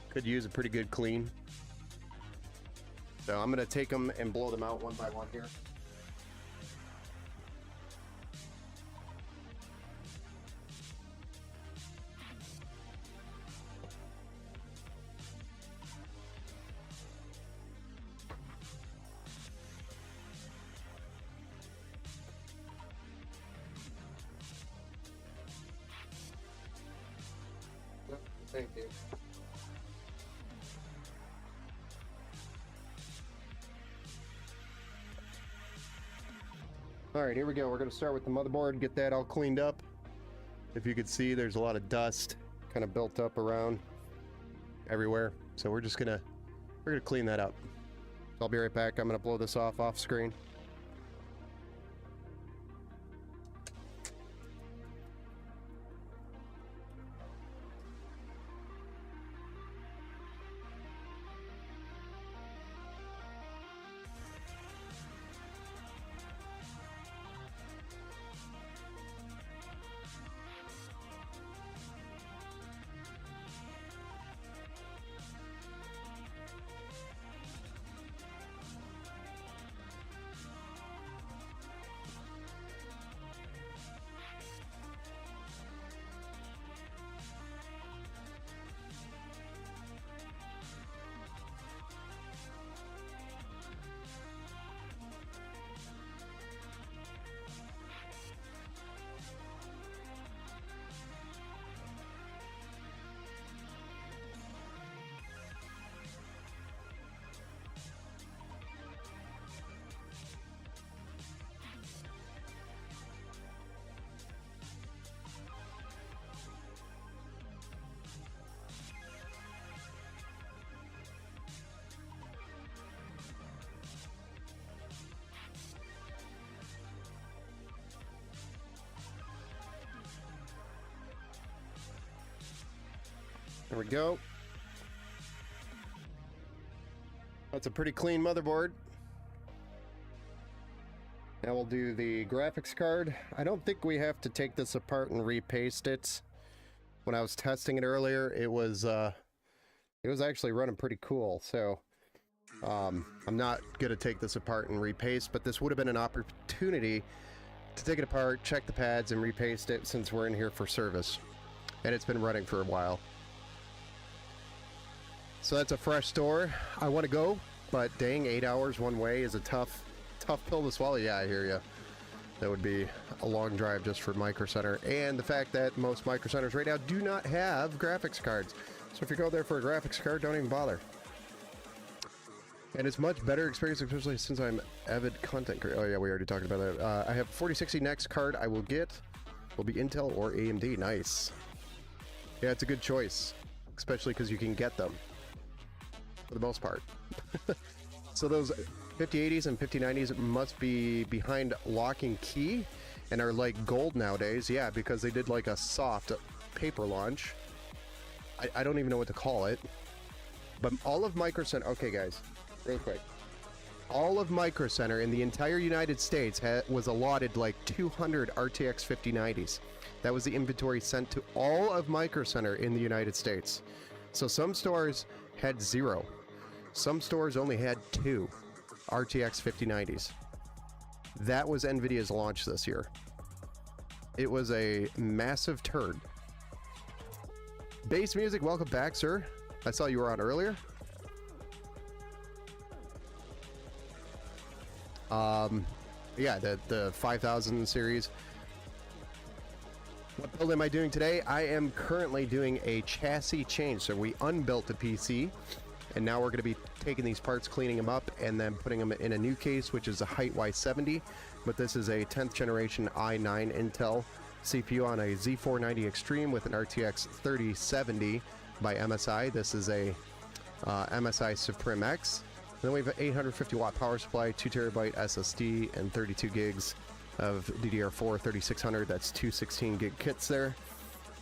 Could use a pretty good clean. So I'm going to take them and blow them out one by one here. Thank you. All right, here we go. We're going to start with the motherboard, get that all cleaned up. If you could see, there's a lot of dust kind of built up around everywhere. So we're going to clean that up. I'll be right back. I'm going to blow this off screen. There we go. That's a pretty clean motherboard. Now we'll do the graphics card. I don't think we have to take this apart and repaste it. When I was testing it earlier, it was actually running pretty cool. So I'm not gonna take this apart and repaste, but this would have been an opportunity to take it apart, check the pads, and repaste it since we're in here for service. And it's been running for a while. So that's a fresh store. I want to go, but dang, 8 hours one way is a tough pill to swallow. Yeah, I hear you. That would be a long drive just for Micro Center. And the fact that most Micro Centers right now do not have graphics cards. So if you go there for a graphics card, don't even bother. And it's much better experience, especially since I'm avid content creator. Oh yeah, we already talked about that. I have 4060 next card I will get. Will be Intel or AMD. Nice. Yeah, it's a good choice, especially because you can get them. For the most part. So those 5080s and 5090s must be behind lock and key and are like gold nowadays. Yeah, because they did like a soft paper launch. I don't even know what to call it. But all of Micro Center, okay guys, real quick. All of Micro Center in the entire United States was allotted like 200 RTX 5090s. That was the inventory sent to all of Micro Center in the United States. So some stores had 0. Some stores only had 2 RTX 5090s. That was NVIDIA's launch this year. It was a massive turd. Bass Music, welcome back, sir. I saw you were on earlier. Yeah, the 5000 series. What build am I doing today? I am currently doing a chassis change. So we unbuilt the PC. And now we're going to be taking these parts, cleaning them up, and then putting them in a new case, which is a Height Y70. But this is a 10th generation i9 Intel CPU on a Z490 Extreme with an RTX 3070 by MSI. This is a MSI Supreme X. And then we have an 850 watt power supply, 2 terabyte SSD, and 32 gigs of DDR4 3600. That's 2 16 gig kits there,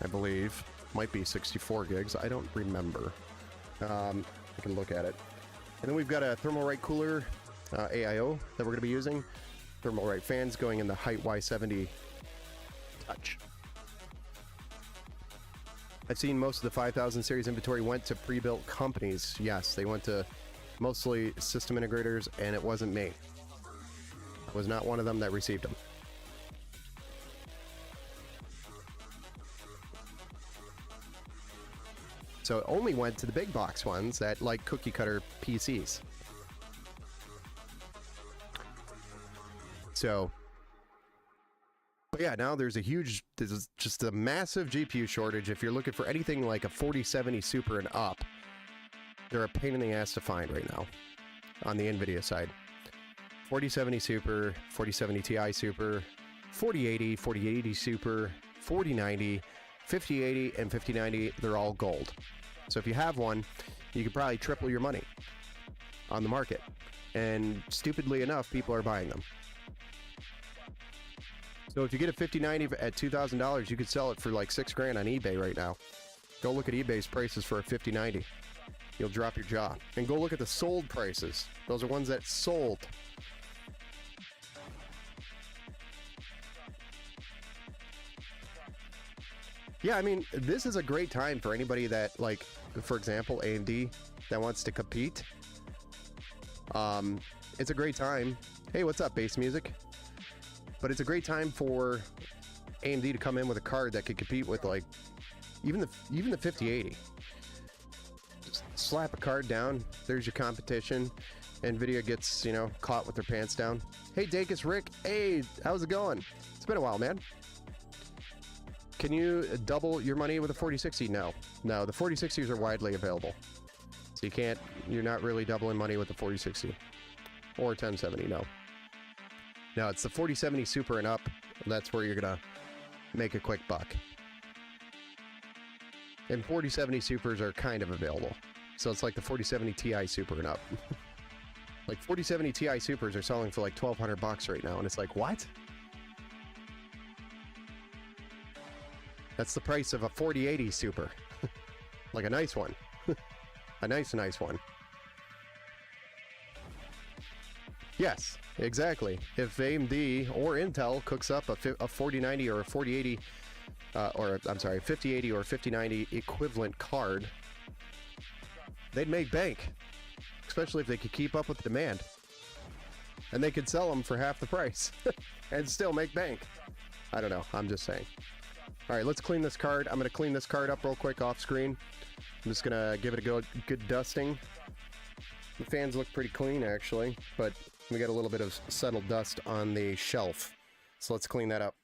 I believe. Might be 64 gigs. I don't remember. I can look at it. And then we've got a Thermalright cooler, AIO, that we're going to be using. Thermalright fans going in the Height Y70 Touch. I've seen most of the 5000 series inventory went to pre-built companies. Yes, they went to mostly system integrators, and it wasn't me. I was not one of them that received them. So it only went to the big box ones that like cookie cutter PCs. So But yeah, now there's just a massive GPU shortage. If you're looking for anything like a 4070 Super and up, they're a pain in the ass to find right now on the NVIDIA side. 4070 Super, 4070 Ti Super, 4080, 4080 Super, 4090, 5080, and 5090, they're all gold. So if you have one, you could probably triple your money on the market. And stupidly enough, people are buying them. So if you get a 5090 at $2,000, you could sell it for like $6,000 on eBay right now. Go look at eBay's prices for a 5090. You'll drop your jaw. And go look at the sold prices. Those are ones that sold. Yeah, I mean, this is a great time for anybody that, like, for example, AMD, that wants to compete. It's a great time. Hey, what's up, bass music? But it's a great time for AMD to come in with a card that could compete with, like, even the 5080. Just slap a card down. There's your competition. NVIDIA gets, you know, caught with their pants down. Hey, Dacus Rick. Hey, how's it going? It's been a while, man. Can you double your money with a 4060? No. No, the 4060s are widely available. So you're not really doubling money with the 4060. Or 1070, no. No, it's the 4070 Super and up. That's where you're gonna make a quick buck. And 4070 Supers are kind of available. So it's like the 4070 Ti Super and up. Like 4070 Ti Supers are selling for like $1,200 right now, and it's like, what? That's the price of a 4080 Super. Like a nice one. A nice one. Yes, exactly. If AMD or Intel cooks up a 4090 or a 4080, I'm sorry, 5080 or 5090 equivalent card, they'd make bank. Especially if they could keep up with the demand. And they could sell them for half the price and still make bank. I don't know, I'm just saying. All right, let's clean this card. I'm going to clean this card up real quick off screen. I'm just going to give it a good dusting. The fans look pretty clean, actually, but we got a little bit of settled dust on the shelf. So let's clean that up.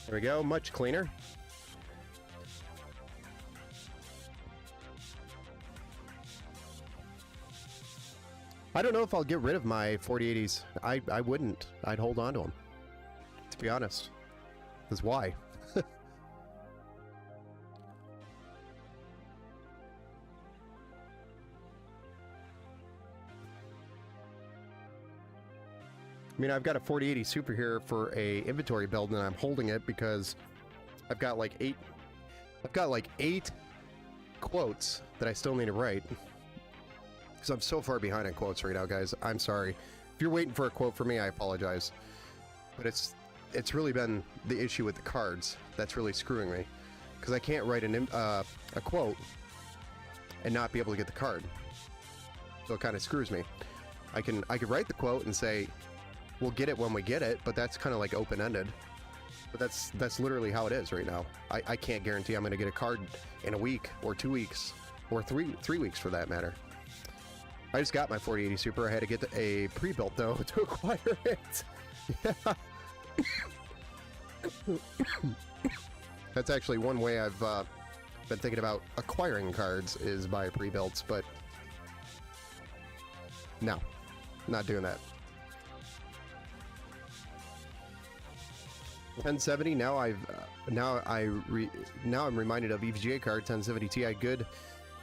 There we go, much cleaner. I don't know if I'll get rid of my 4080s. I wouldn't. I'd hold on to them, to be honest. Because why? I mean, I've got a 4080 Super here for a inventory build, and I'm holding it because I've got like eight quotes that I still need to write. Because I'm so far behind on quotes right now, guys. I'm sorry. If you're waiting for a quote from me, I apologize. But it's really been the issue with the cards that's really screwing me. Because I can't write a quote and not be able to get the card. So it kind of screws me. I could write the quote and say, we'll get it when we get it, but that's kind of like open-ended. But that's literally how it is right now. I can't guarantee I'm going to get a card in a week or 2 weeks or three weeks for that matter. I just got my 4080 Super. I had to get a pre-built though to acquire it. Yeah. That's actually one way I've been thinking about acquiring cards is by pre-builts, but no, not doing that. 1070. Now I'm reminded of EVGA card 1070 Ti. Good.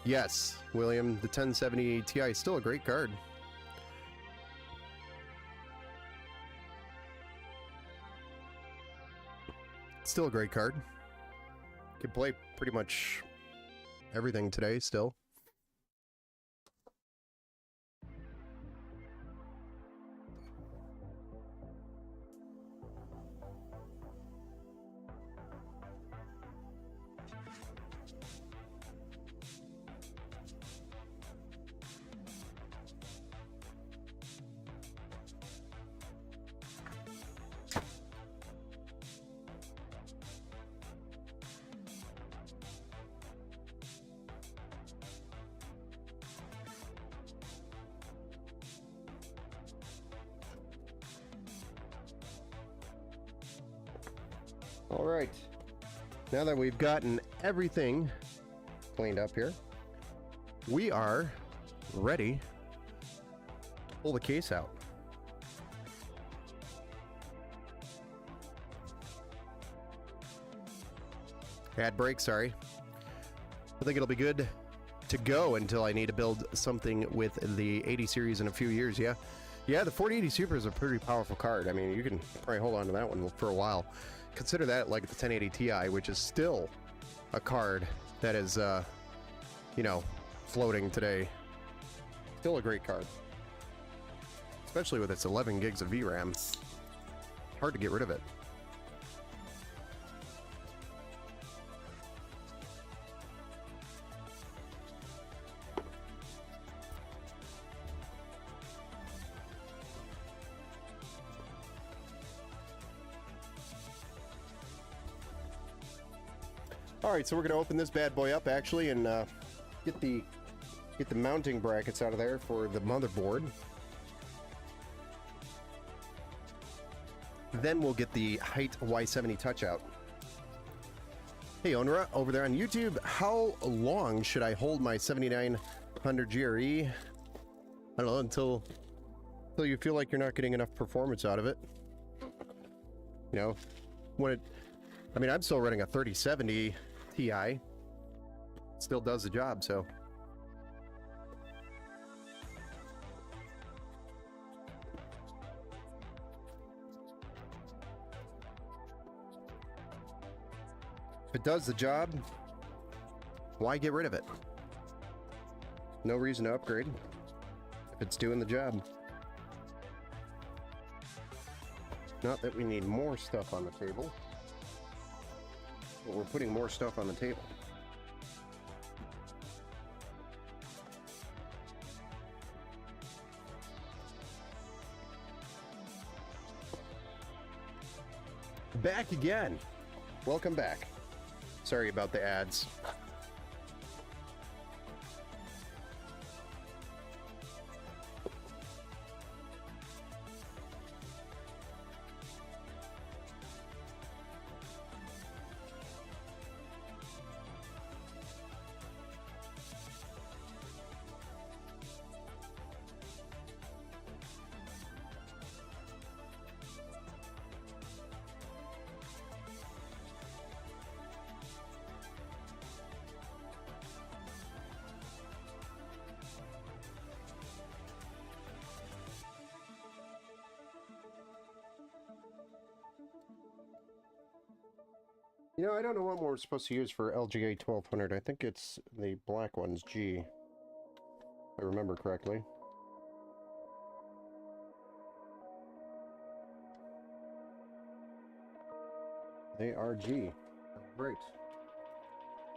Yes, William. The 1070 Ti is still a great card. Still a great card. Can play pretty much everything today still. All right, now that we've gotten everything cleaned up here, we are ready to pull the case out. Ad break, sorry. I think it'll be good to go until I need to build something with the 80 series in a few years, yeah? Yeah, the 4080 Super is a pretty powerful card. I mean, you can probably hold on to that one for a while. Consider that like the 1080 Ti, which is still a card that is, you know, floating today. Still a great card. Especially with its 11 gigs of VRAM. Hard to get rid of it. All right, so we're going to open this bad boy up actually and get the mounting brackets out of there for the motherboard. Then we'll get the Height Y70 Touch out. Hey Onra, over there on YouTube, how long should I hold my 7900 GRE? I don't know, until you feel like you're not getting enough performance out of it. You know, I mean, I'm still running a 3070 Ti. Still does the job, so. If it does the job, why get rid of it? No reason to upgrade if it's doing the job. Not that we need more stuff on the table, but we're putting more stuff on the table. Back again. Welcome back. Sorry about the ads. You know, I don't know what we're supposed to use for LGA 1200. I think it's the black one's G, if I remember correctly. They are G. Great.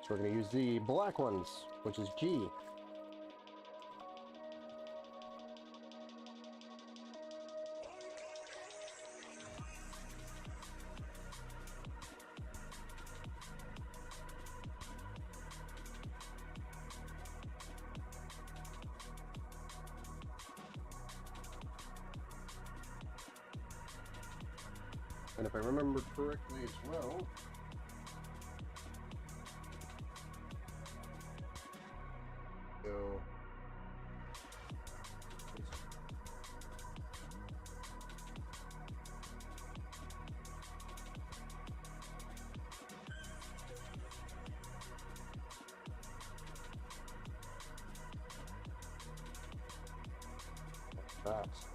So we're going to use the black ones, which is G. And if I remember correctly as well, so that's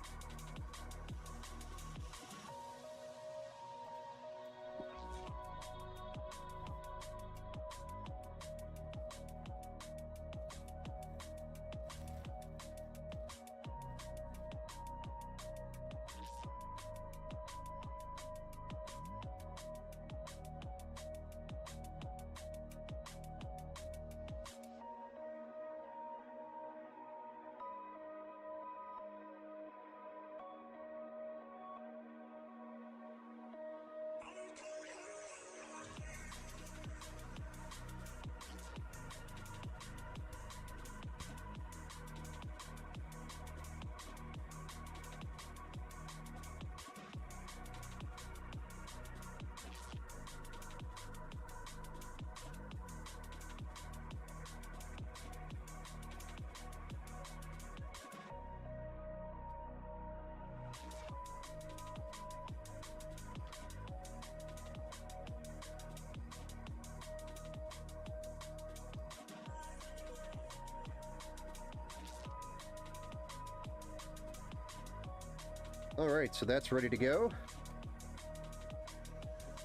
all right, so that's ready to go.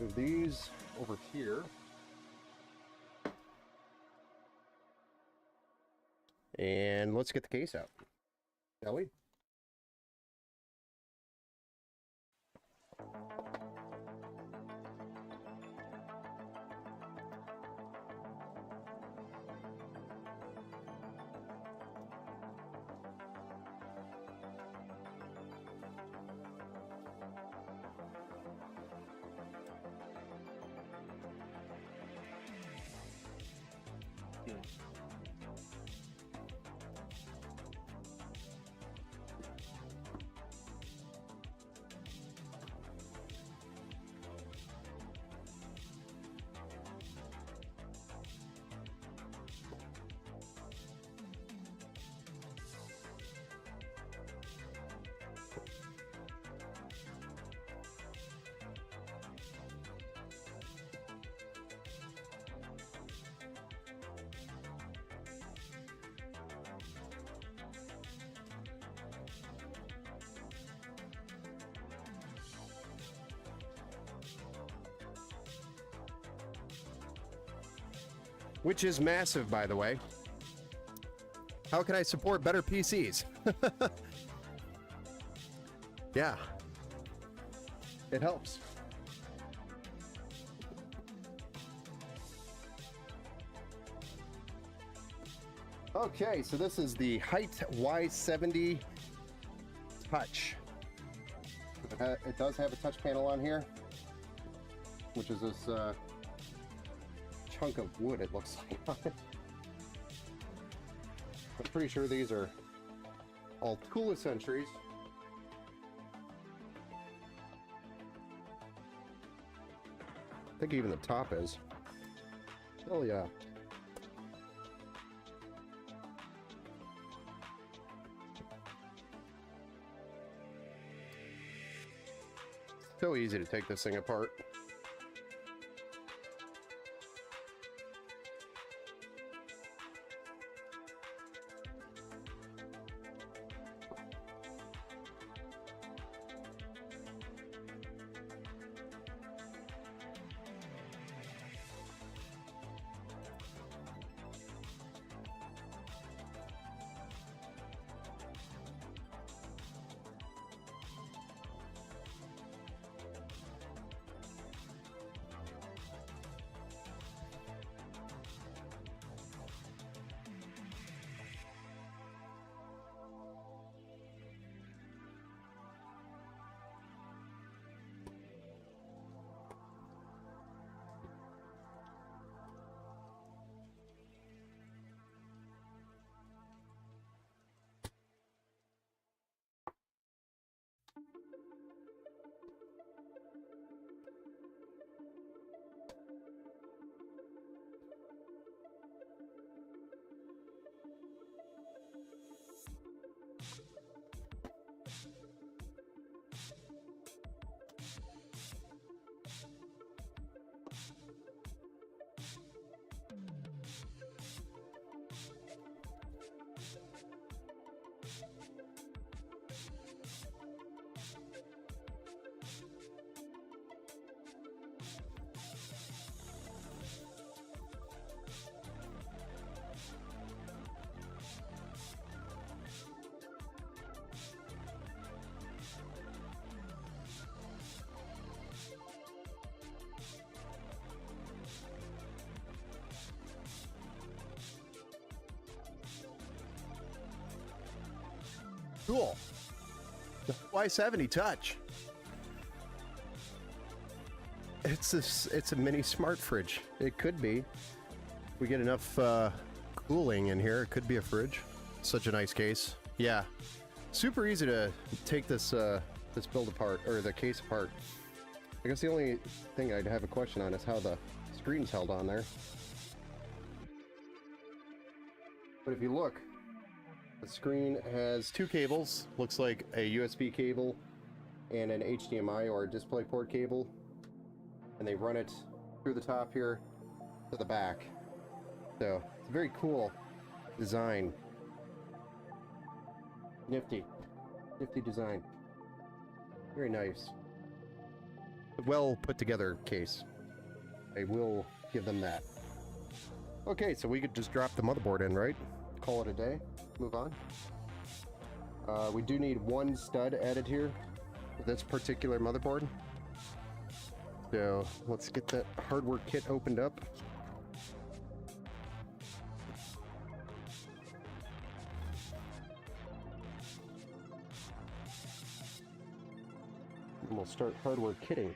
Move these over here. And let's get the case out, shall we? Which is massive, by the way. How can I support better PCs? Yeah, it helps. Okay, so this is the Height Y70 Touch. It does have a touch panel on here, which is this chunk of wood, it looks like. I'm pretty sure these are all toolless entries. I think even the top is. Oh yeah. So easy to take this thing apart. Cool. The Y70 Touch. It's a mini smart fridge. It could be. If we get enough cooling in here, it could be a fridge. Such a nice case. Yeah. Super easy to take this this build apart, or the case apart. I guess the only thing I'd have a question on is how the screen's held on there. But if you look, the screen has two cables. Looks like a USB cable and an HDMI or a DisplayPort cable. And they run it through the top here to the back. So, it's a very cool design. Nifty. Nifty design. Very nice. Well put together case. I will give them that. Okay, so we could just drop the motherboard in, right? Call it a day. Move on. We do need one stud added here for this particular motherboard. So let's get that hardware kit opened up. And we'll start hardware kitting.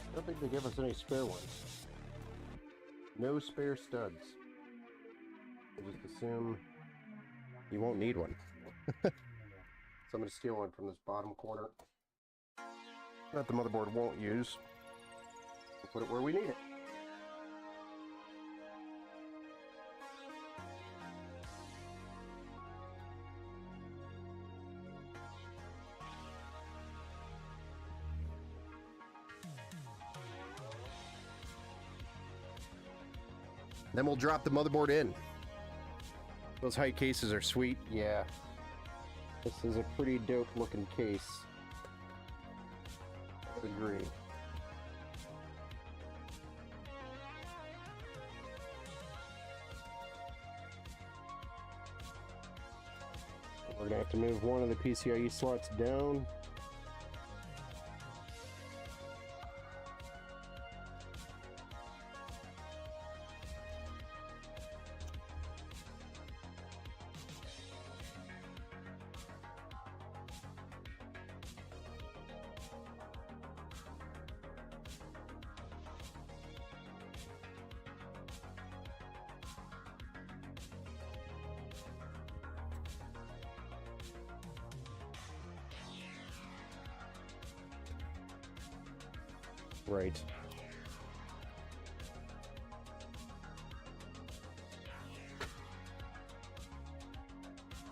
I don't think they give us any spare ones. No spare studs. I just assume you won't need one. So I'm going to steal one from this bottom corner that the motherboard won't use. We'll put it where we need it. Then we'll drop the motherboard in. Those height cases are sweet, yeah. This is a pretty dope looking case. I agree. We're gonna have to move one of the PCIe slots down. Right.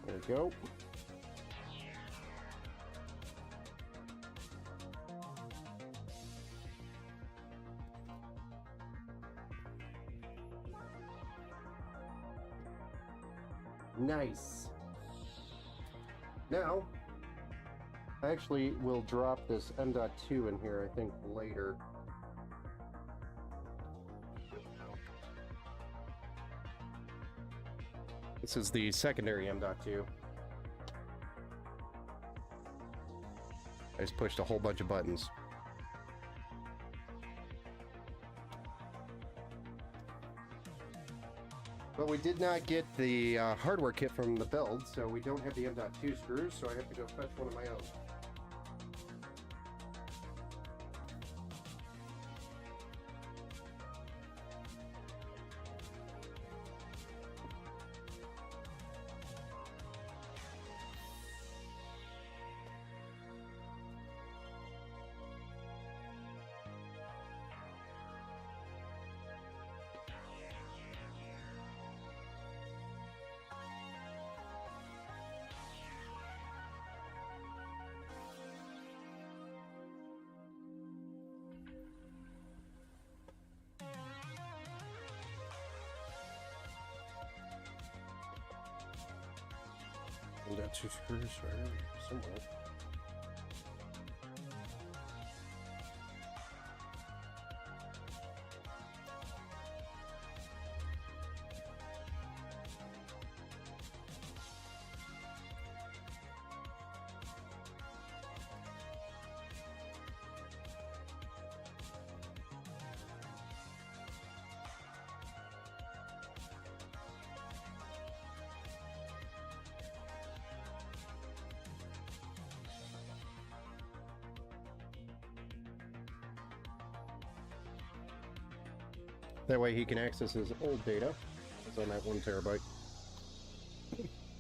There we go. Nice. Now, I actually will drop this M.2 in here, I think, later. This is the secondary M.2. I just pushed a whole bunch of buttons. But we did not get the hardware kit from the build, so we don't have the M.2 screws, so I have to go fetch one of my own. Got 2 screws right somewhere. That way he can access his old data. It's on that 1 terabyte.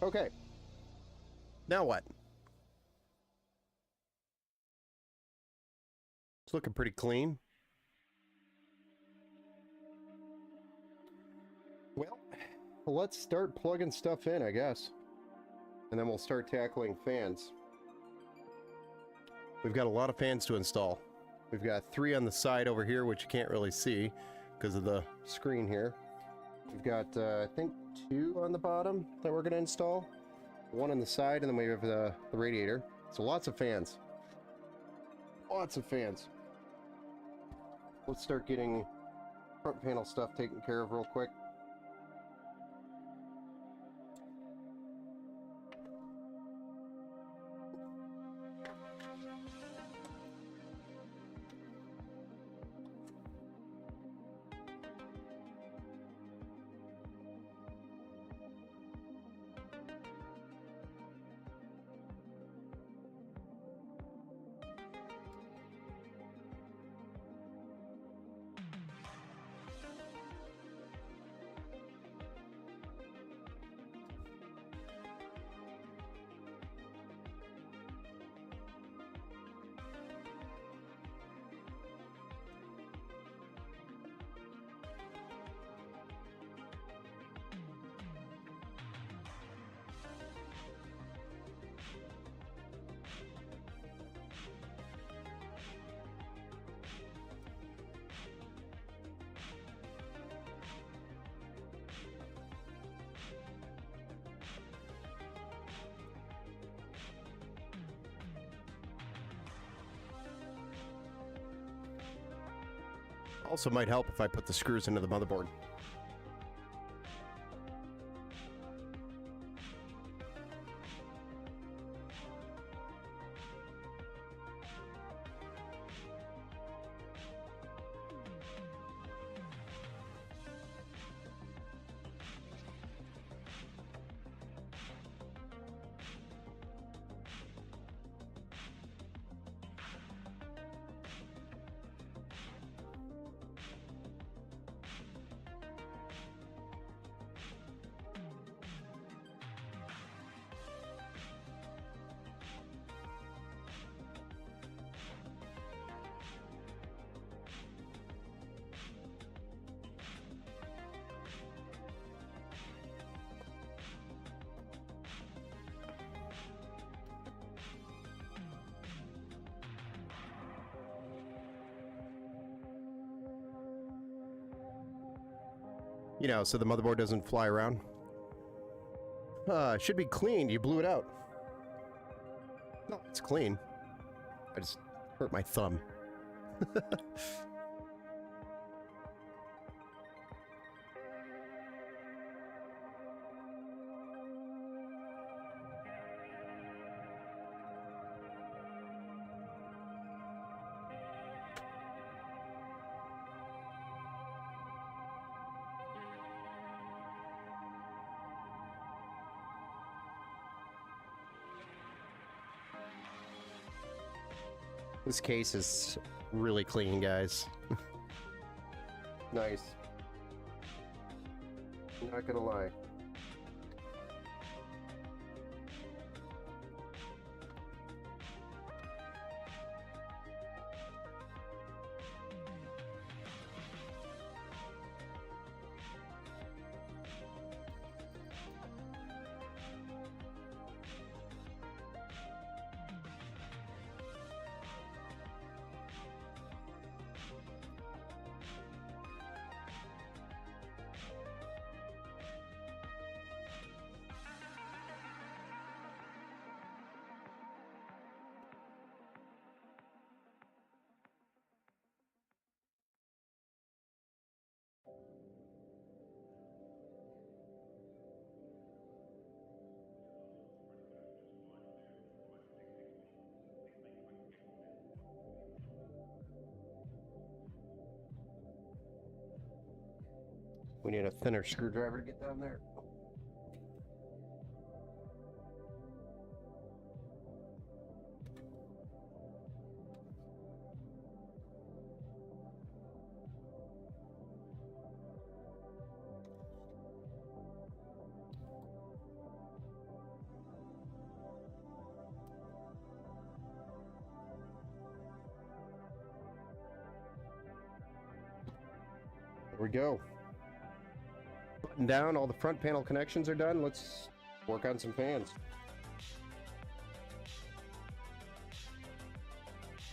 Okay. Now what? It's looking pretty clean. Well, let's start plugging stuff in, I guess. And then we'll start tackling fans. We've got a lot of fans to install. We've got 3 on the side over here, which you can't really see because of the screen here. We've got, I think, 2 on the bottom that we're going to install. 1 on the side, and then we have the radiator. So lots of fans. Lots of fans. Let's start getting front panel stuff taken care of real quick. Also might help if I put the screws into the motherboard. You know, so the motherboard doesn't fly around. It should be clean. You blew it out. No, it's clean. I just hurt my thumb. This case is really clean, guys. Nice. Not gonna lie. We need a thinner screwdriver to get down there. There we go. Button down, all the front panel connections are done. Let's work on some fans.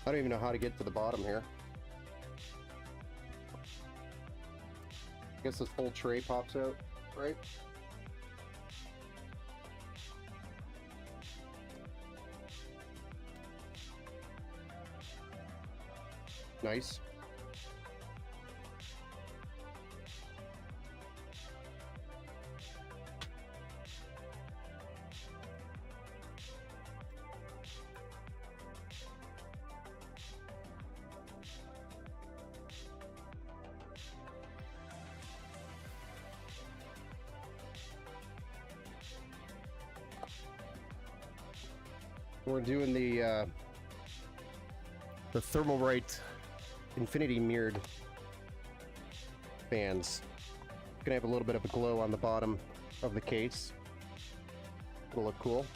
I don't even know how to get to the bottom here. I guess this whole tray pops out, right? Nice. We're doing the Thermalright infinity mirrored fans. Gonna have a little bit of a glow on the bottom of the case. It'll look cool.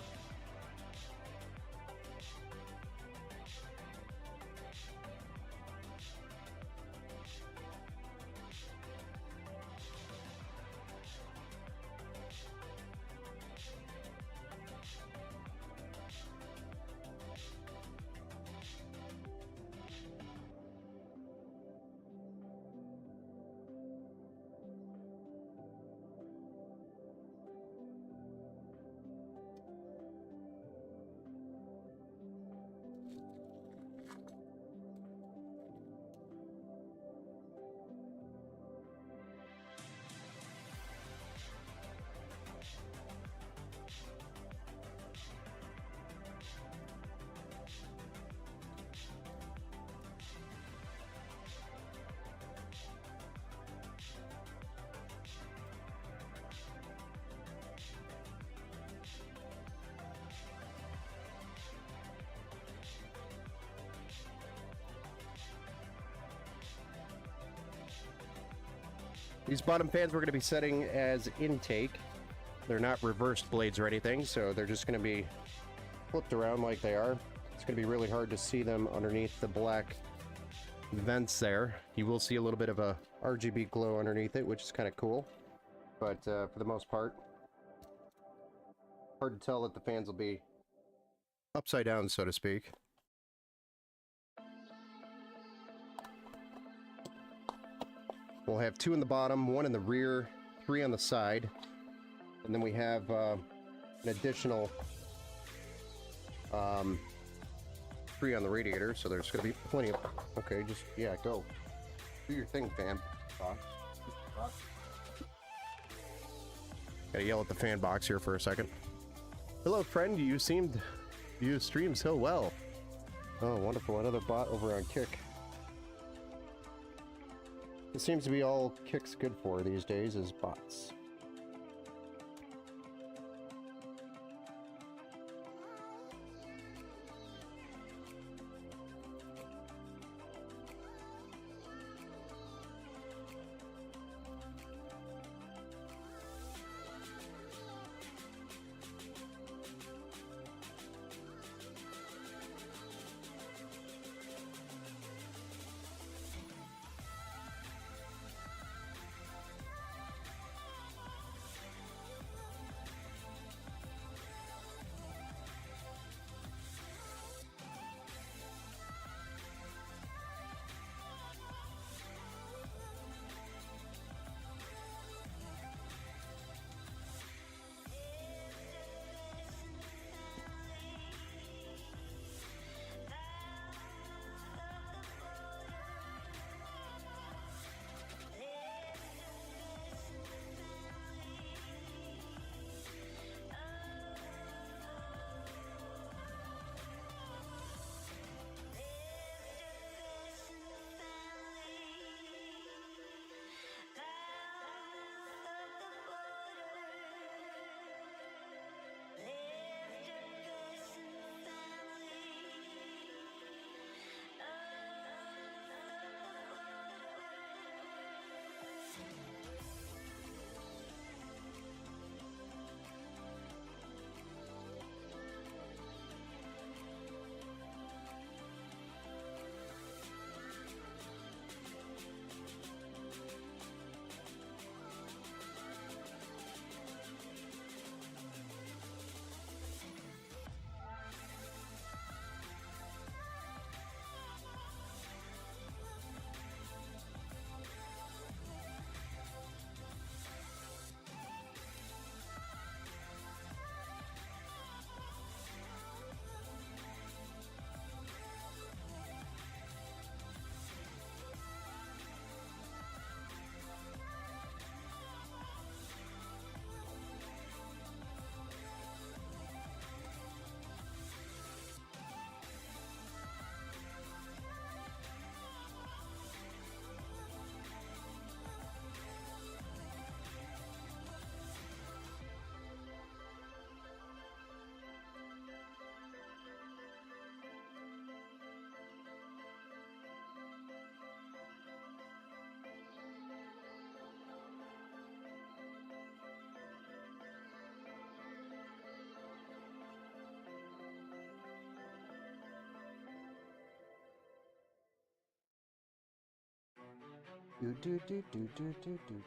These bottom fans we're going to be setting as intake. They're not reversed blades or anything, so they're just going to be flipped around like they are. It's going to be really hard to see them underneath the black vents there. You will see a little bit of a RGB glow underneath it, which is kind of cool. But for the most part, hard to tell that the fans will be upside down, so to speak. We'll have 2 in the bottom, 1 in the rear, 3 on the side, and then we have an additional 3 on the radiator, so there's going to be plenty of... Okay, just, yeah, go. Do your thing, fan. Gotta yell at the fan box here for a second. Hello, friend. You stream so well. Oh, wonderful. Another bot over on Kick. It seems to be all Kick's good for these days is bots. Do do do do do do do.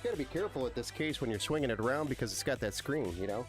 You gotta be careful with this case when you're swinging it around because it's got that screen, you know?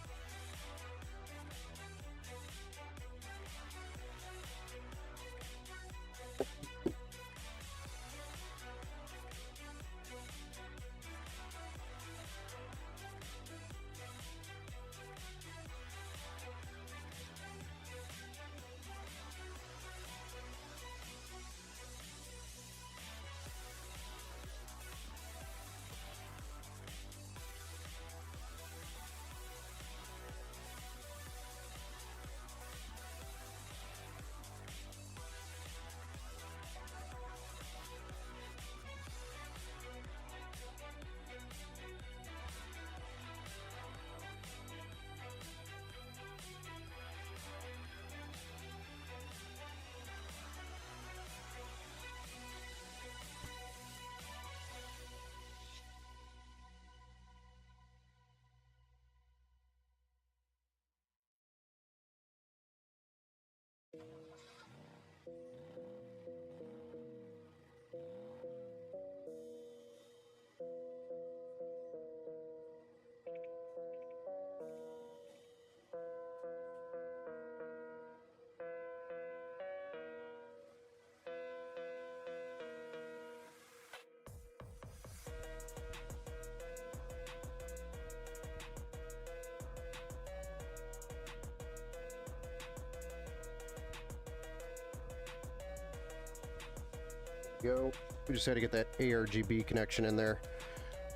Go. We just had to get that ARGB connection in there.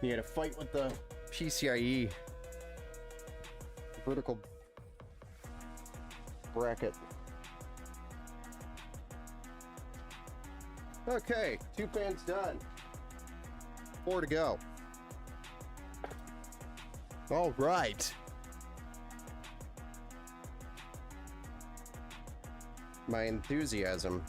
You had to fight with the PCIe vertical bracket. Okay, 2 fans done. 4 to go. All right. My enthusiasm.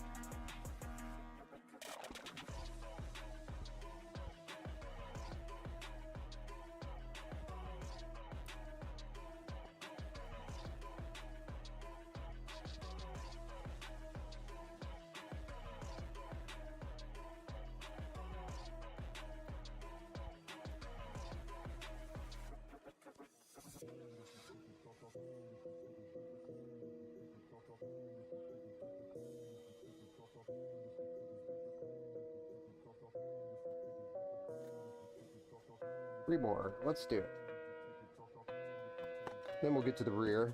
Three more. Let's do it. Then we'll get to the rear.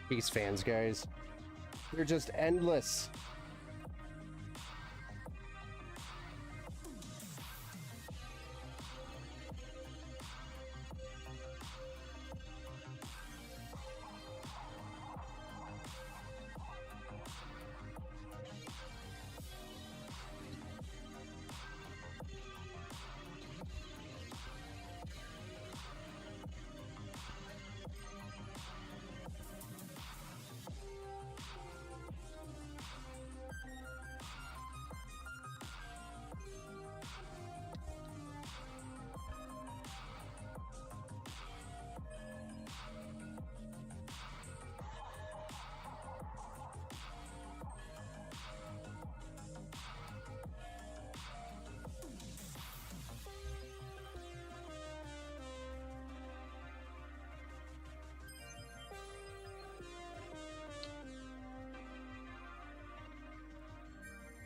Peace fans, guys. They're just endless.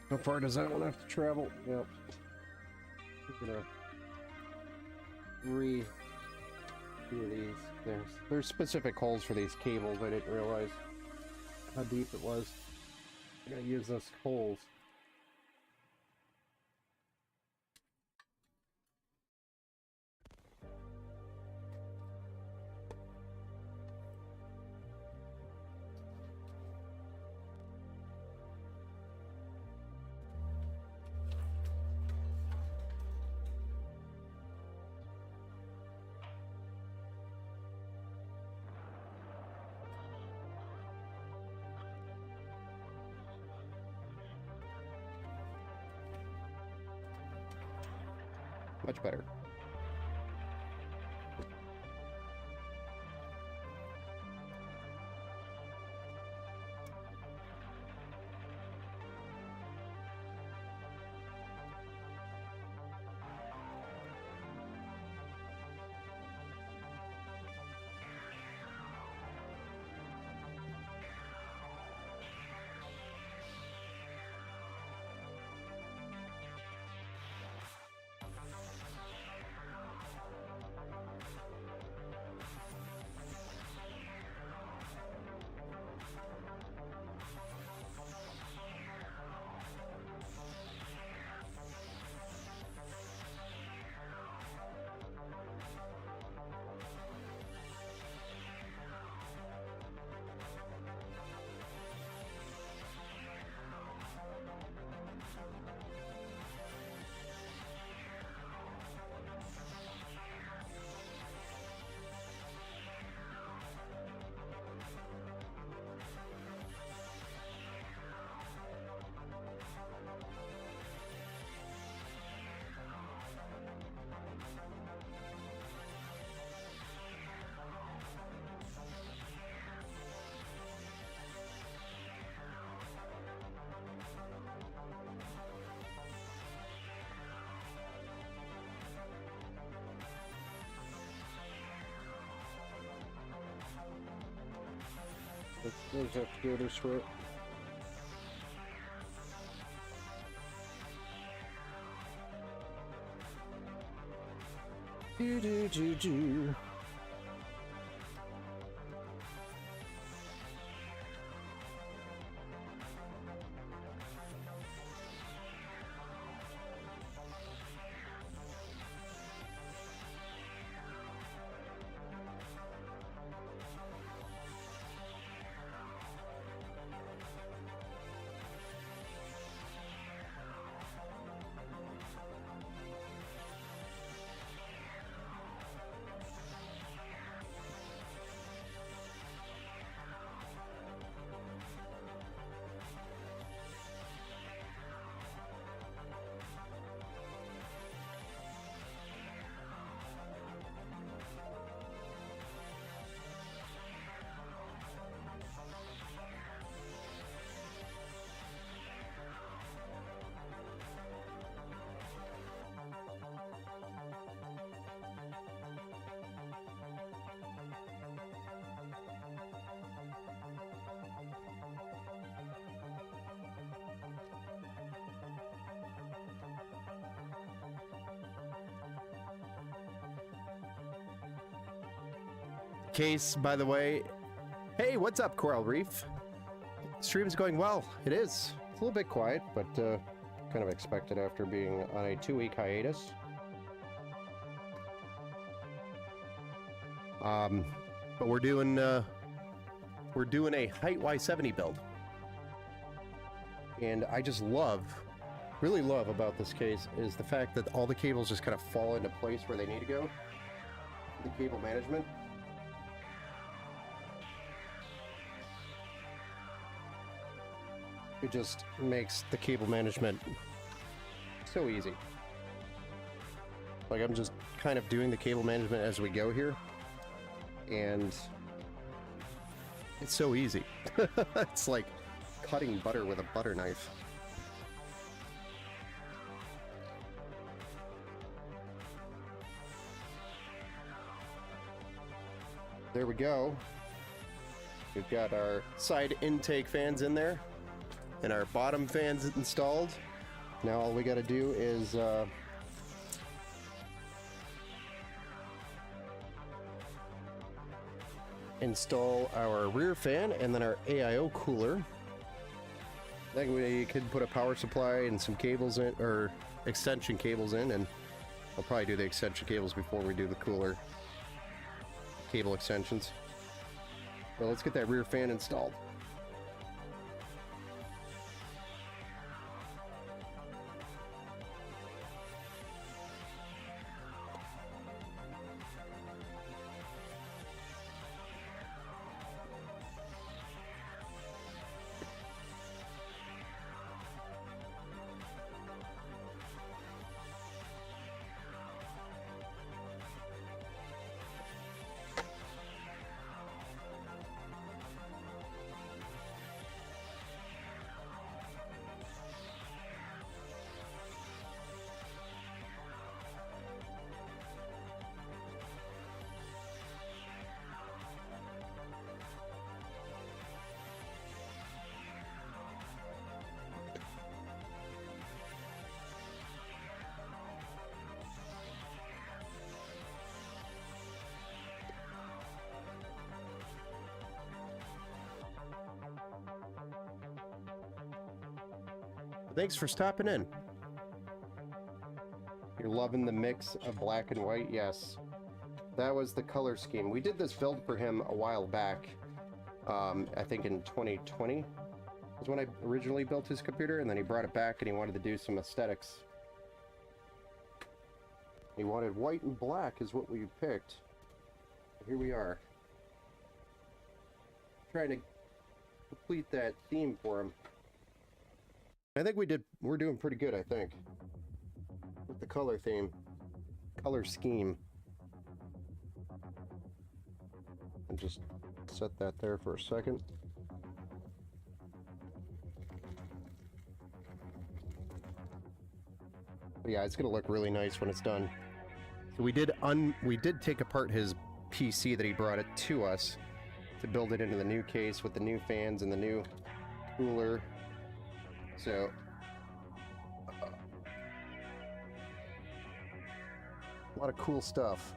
How far does that one have to travel? Yep. We're gonna do these. There's specific holes for these cables. I didn't realize how deep it was. I'm gonna use those holes. Much better. Those have to go this route. Do. Case, by the way, Hey, what's up, Coral Reef? Stream's going well. It is. It's a little bit quiet, but kind of expected after being on a 2-week hiatus. But we're doing a height Y70 build. And I just really love about this case is the fact that all the cables just kind of fall into place where they need to go. The cable management. It just makes the cable management so easy. Like, I'm just kind of doing the cable management as we go here, and it's so easy. It's like cutting butter with a butter knife. There we go. We've got our side intake fans in there and our bottom fans installed. Now all we got to do is install our rear fan and then our AIO cooler. I think we could put a power supply and some cables in, or extension cables in, and I'll probably do the extension cables before we do the cooler cable extensions. Well, let's get that rear fan installed. Thanks for stopping in. You're loving the mix of black and white? Yes. That was the color scheme. We did this build for him a while back. I think in 2020 was when I originally built his computer, and then he brought it back and he wanted to do some aesthetics. He wanted white and black is what we picked. Here we are. Trying to complete that theme for him. I think we're doing pretty good, I think, with the color theme, color scheme. And just set that there for a second. But yeah, it's gonna look really nice when it's done. So we did take apart his PC that he brought it to us to build it into the new case with the new fans and the new cooler. So, a lot of cool stuff.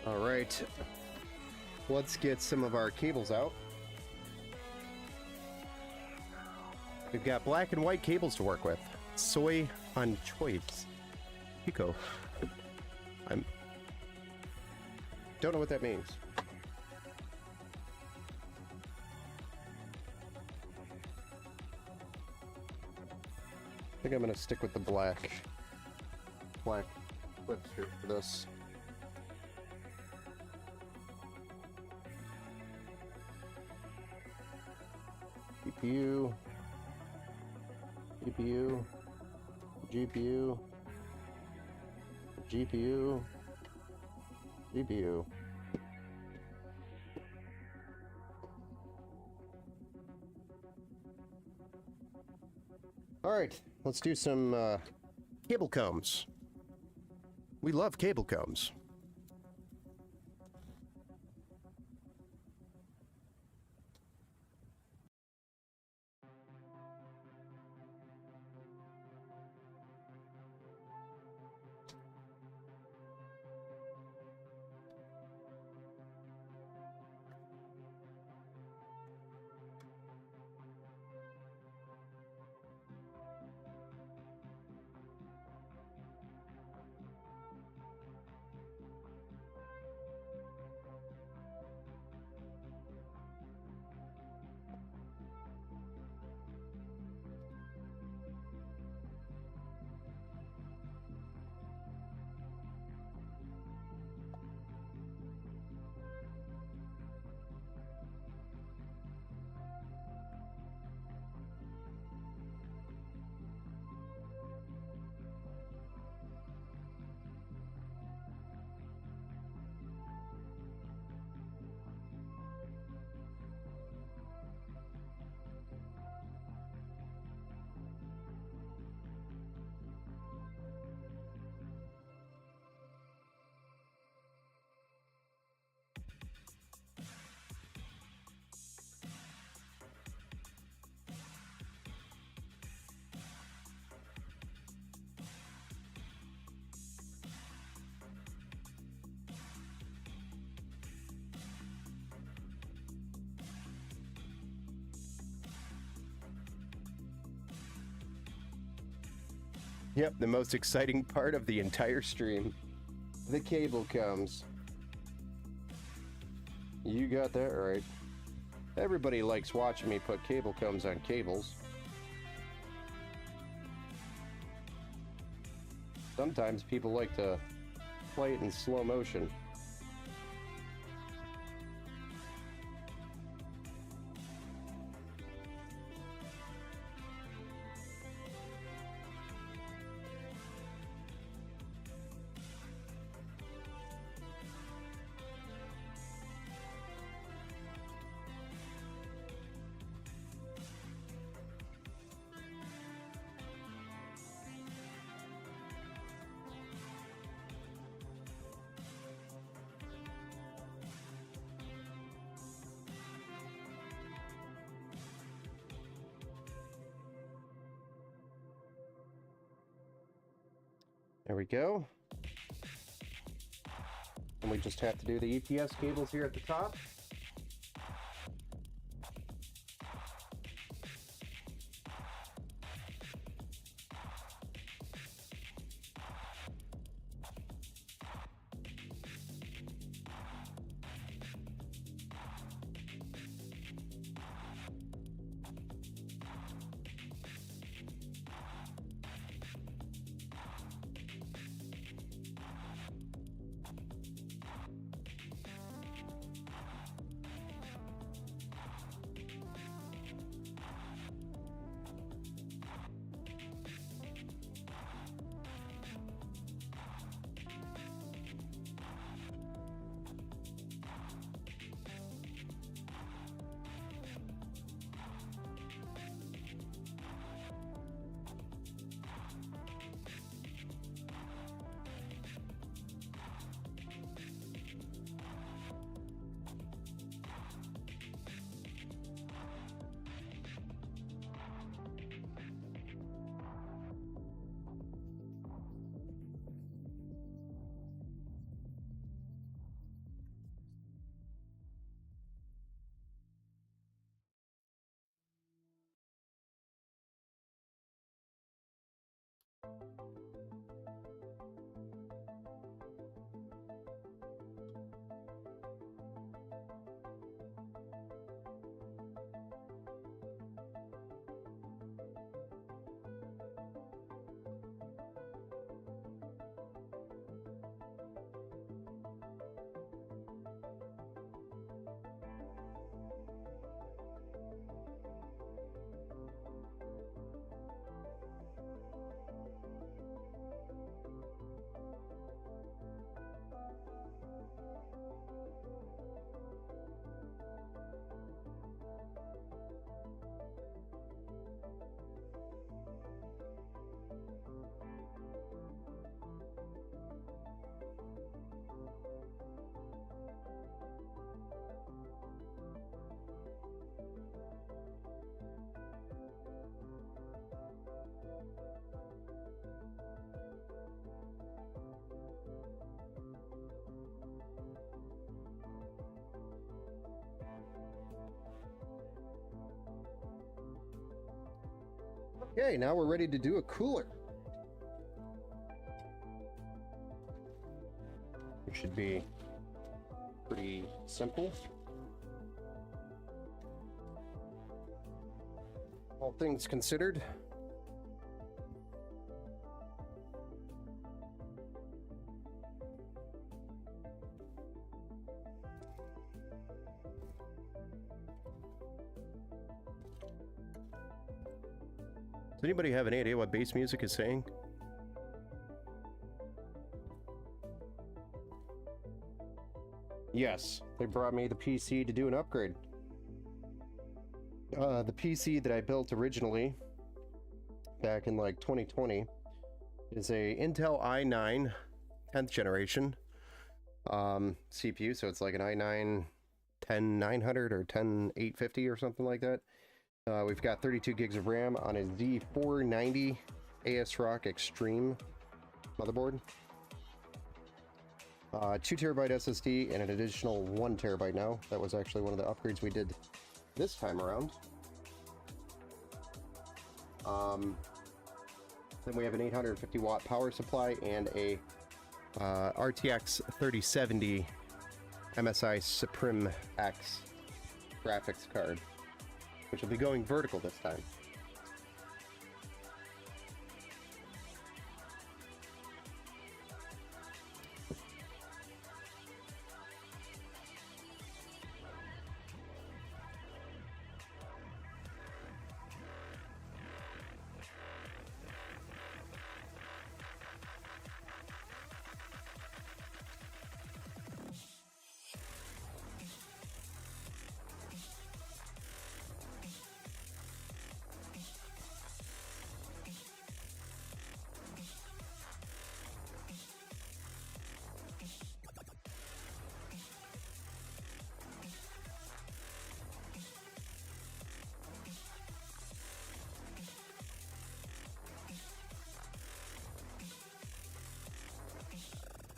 All right, let's get some of our cables out. We've got black and white cables to work with. Soy on choice. Pico. Don't know what that means. I think I'm gonna stick with the black clips here for this. GPU, GPU, GPU. All right, let's do some cable combs. We love cable combs. Yep, the most exciting part of the entire stream. The cable comes. You got that right. Everybody likes watching me put cable comes on cables. Sometimes people like to play it in slow motion. There we go. And we just have to do the EPS cables here at the top. Okay, now we're ready to do a cooler. It should be pretty simple. All things considered. Does anybody have any idea what bass music is saying? Yes, they brought me the PC to do an upgrade. The PC that I built originally back in like 2020 is a Intel i9 10th generation CPU, so it's like an i9 10900 or 10850 or something like that. We've got 32 gigs of RAM on a Z490 ASRock Extreme motherboard. 2 terabyte SSD and an additional 1 terabyte now. That was actually one of the upgrades we did this time around. Then we have an 850 watt power supply and a RTX 3070 MSI Supreme X graphics card, which will be going vertical this time.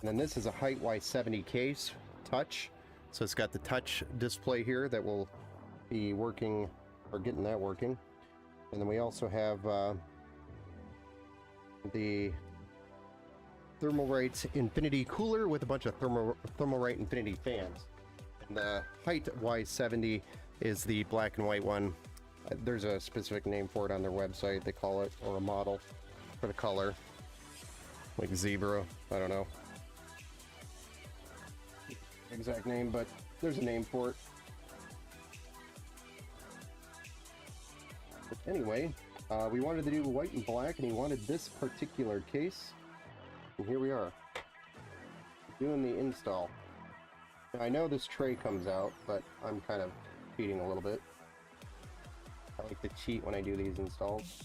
And then this is a Height Y70 case touch. So it's got the touch display here that will be working, or getting that working. And then we also have the Thermalright Infinity cooler with a bunch of Thermalright Infinity fans. And the Height Y70 is the black and white one. There's a specific name for it on their website, they call it, or a model for the color. Like zebra, I don't know exact name, but there's a name for it. But anyway, we wanted to do white and black, and he wanted this particular case, and here we are doing the install. Now, I know this tray comes out, but I'm kind of cheating a little bit. I like to cheat when I do these installs.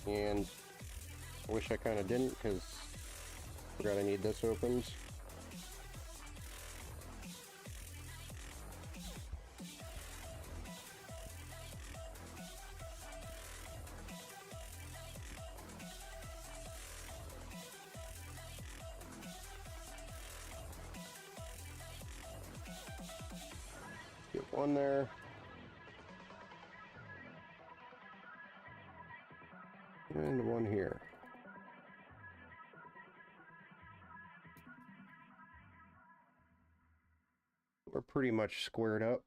And I wish I kind of didn't, because I forgot I need this opened. Get one there. And one here. We're pretty much squared up.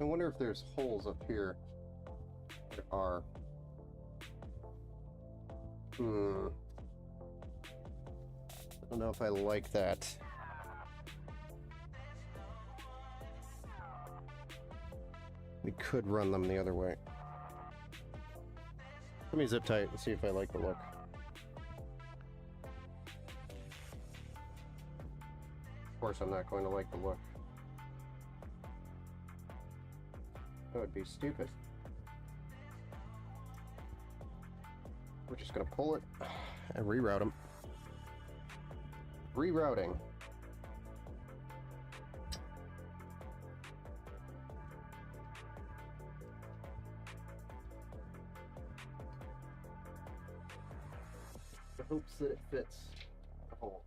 I wonder if there's holes up here. There are. I don't know if I like that. We could run them the other way. Let me zip tight and see if I like the look. Of course I'm not going to like the look. That would be stupid. We're just gonna pull it and reroute them. Rerouting. The hopes that it fits the hole.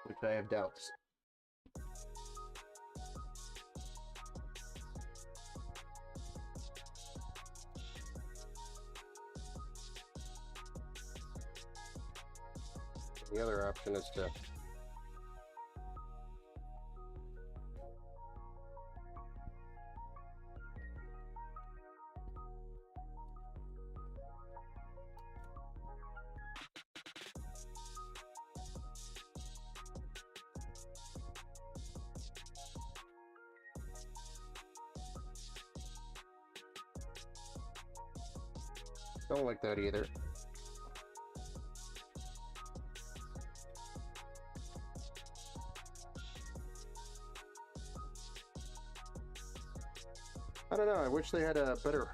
Which I have doubts. The other option is to don't like that either. I don't know, I wish they had a better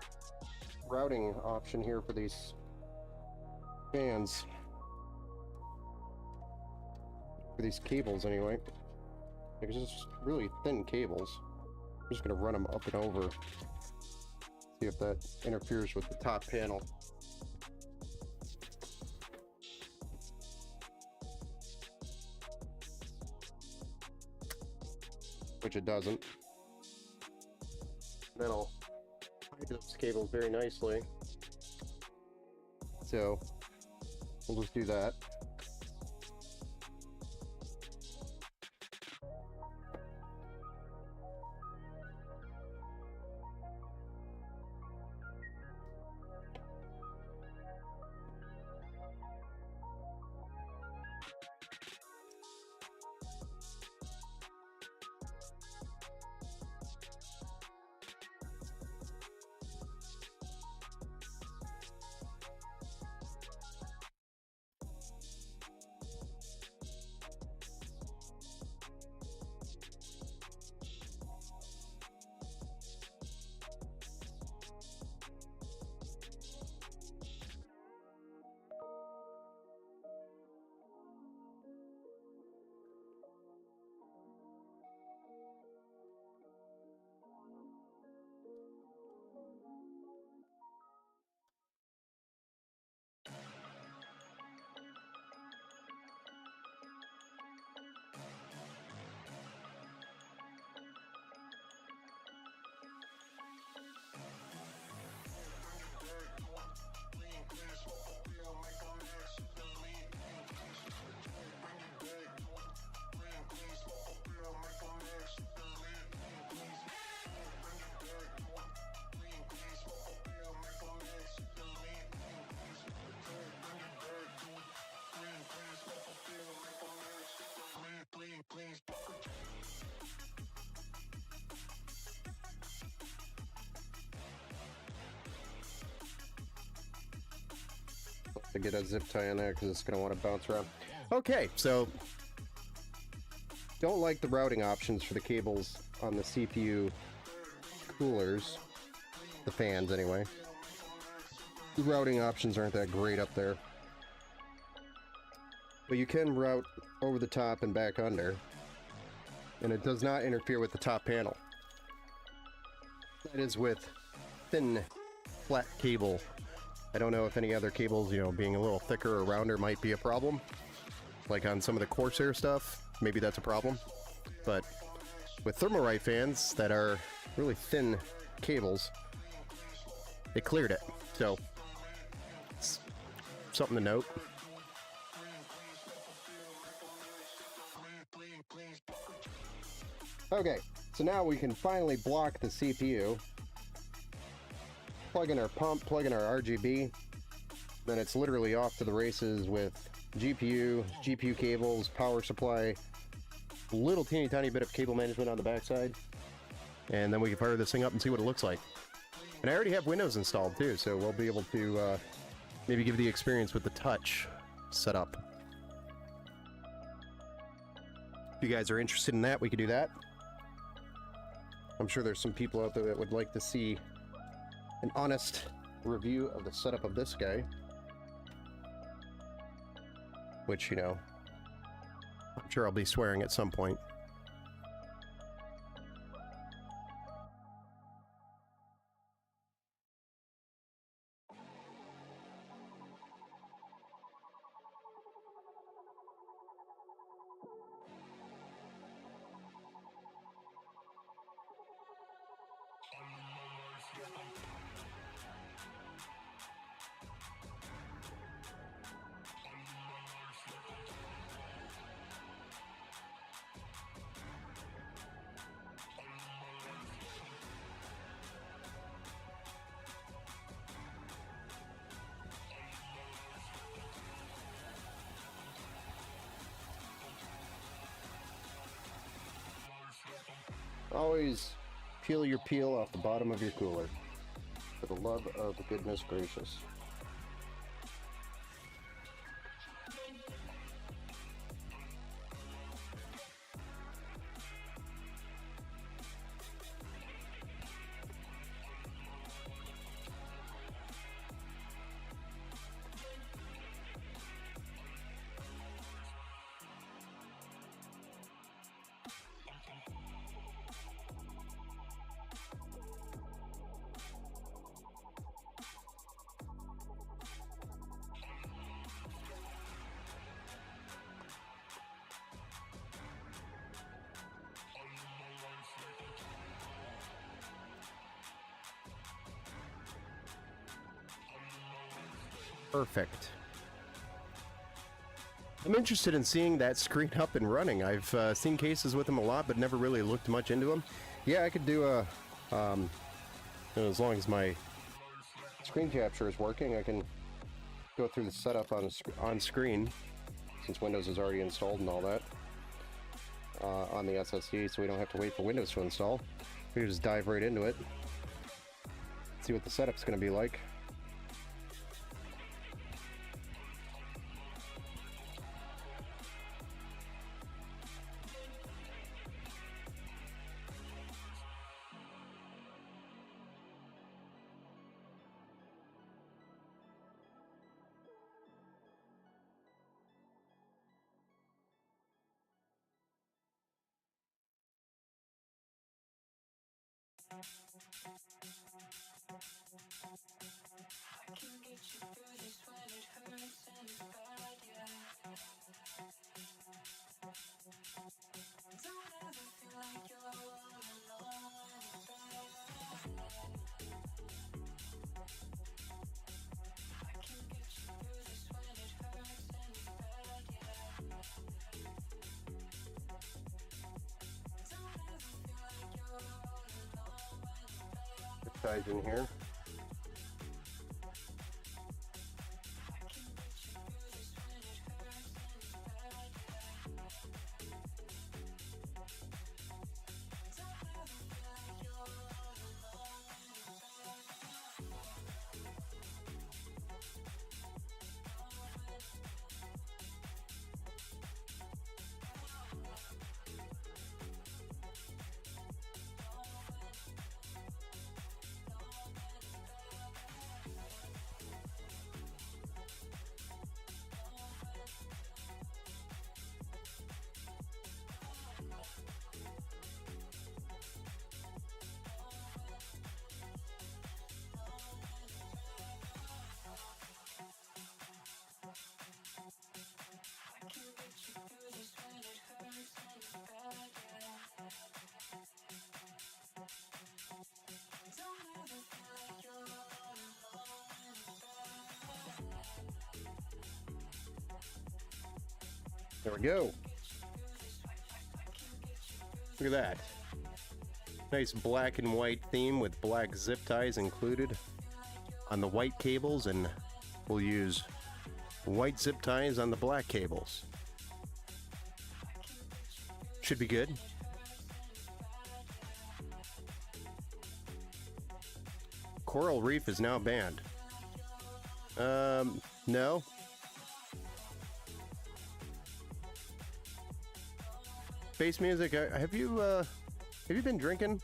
routing option here for these fans. For these cables, anyway. Because it's just really thin cables. I'm just going to run them up and over. See if that interferes with the top panel. Which it doesn't. That'll hide those cables very nicely. So we'll just do that. to get a zip tie on there because it's going to want to bounce around. Okay, so don't like the routing options for the cables on the CPU coolers, the fans anyway. The routing options aren't that great up there. But you can route over the top and back under, and it does not interfere with the top panel. That is with thin, flat cable. I don't know if any other cables, you know, being a little thicker or rounder might be a problem. Like on some of the Corsair stuff, maybe that's a problem. But with Thermalright fans that are really thin cables, it cleared it. So, it's something to note. Okay, so now we can finally block the CPU. Plug in our pump, plug in our RGB. Then it's literally off to the races with GPU cables, power supply, little teeny tiny bit of cable management on the backside. And then we can fire this thing up and see what it looks like. And I already have Windows installed too, so we'll be able to maybe give the experience with the touch set up. If you guys are interested in that, we could do that. I'm sure there's some people out there that would like to see an honest review of the setup of this guy. Which, you know, I'm sure I'll be swearing at some point. Always peel your peel off the bottom of your cooler. For the love of goodness gracious. Perfect. I'm interested in seeing that screen up and running. I've seen cases with them a lot, but never really looked much into them. Yeah, I could do a, as long as my screen capture is working, I can go through the setup on screen, since Windows is already installed and all that, on the SSD, so we don't have to wait for Windows to install. We can just dive right into it, see what the setup's going to be like. I can get you through this when it hurts and it's bad, yeah. Don't ever feel like you're all alone when it's bad. I can get you through this when it hurts and it's bad, yeah. Don't ever feel like you're all alone when it's bad. It ties in here. There we go. Look at that. Nice black and white theme with black zip ties included on the white cables, and we'll use white zip ties on the black cables. Should be good. Coral Reef is now banned. No. Bass music, have you been drinking?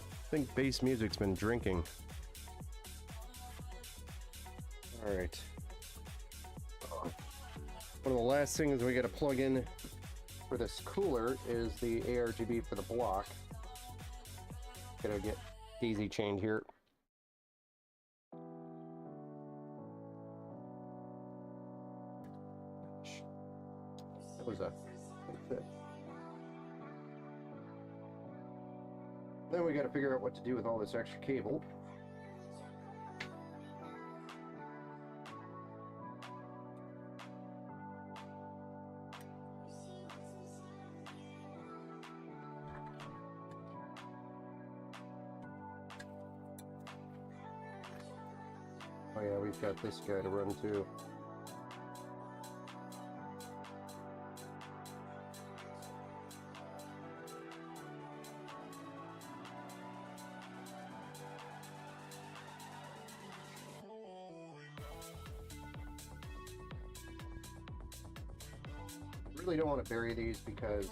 I think bass music's been drinking. All right. One of the last things we got to plug in for this cooler is the ARGB for the block. Gotta get daisy chained here. That was a fit. Then we got to figure out what to do with all this extra cable. Oh yeah, we've got this guy to run too. Really don't want to bury these because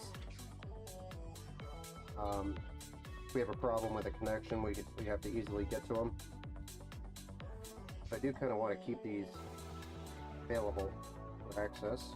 if we have a problem with a connection, we have to easily get to them. I do kind of want to keep these available for access.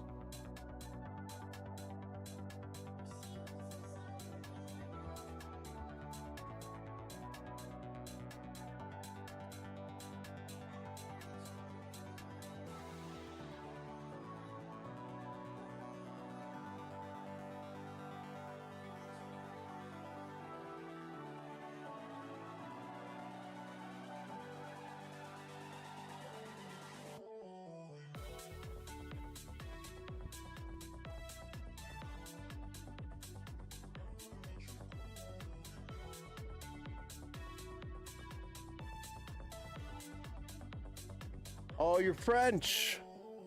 Oh, you're French.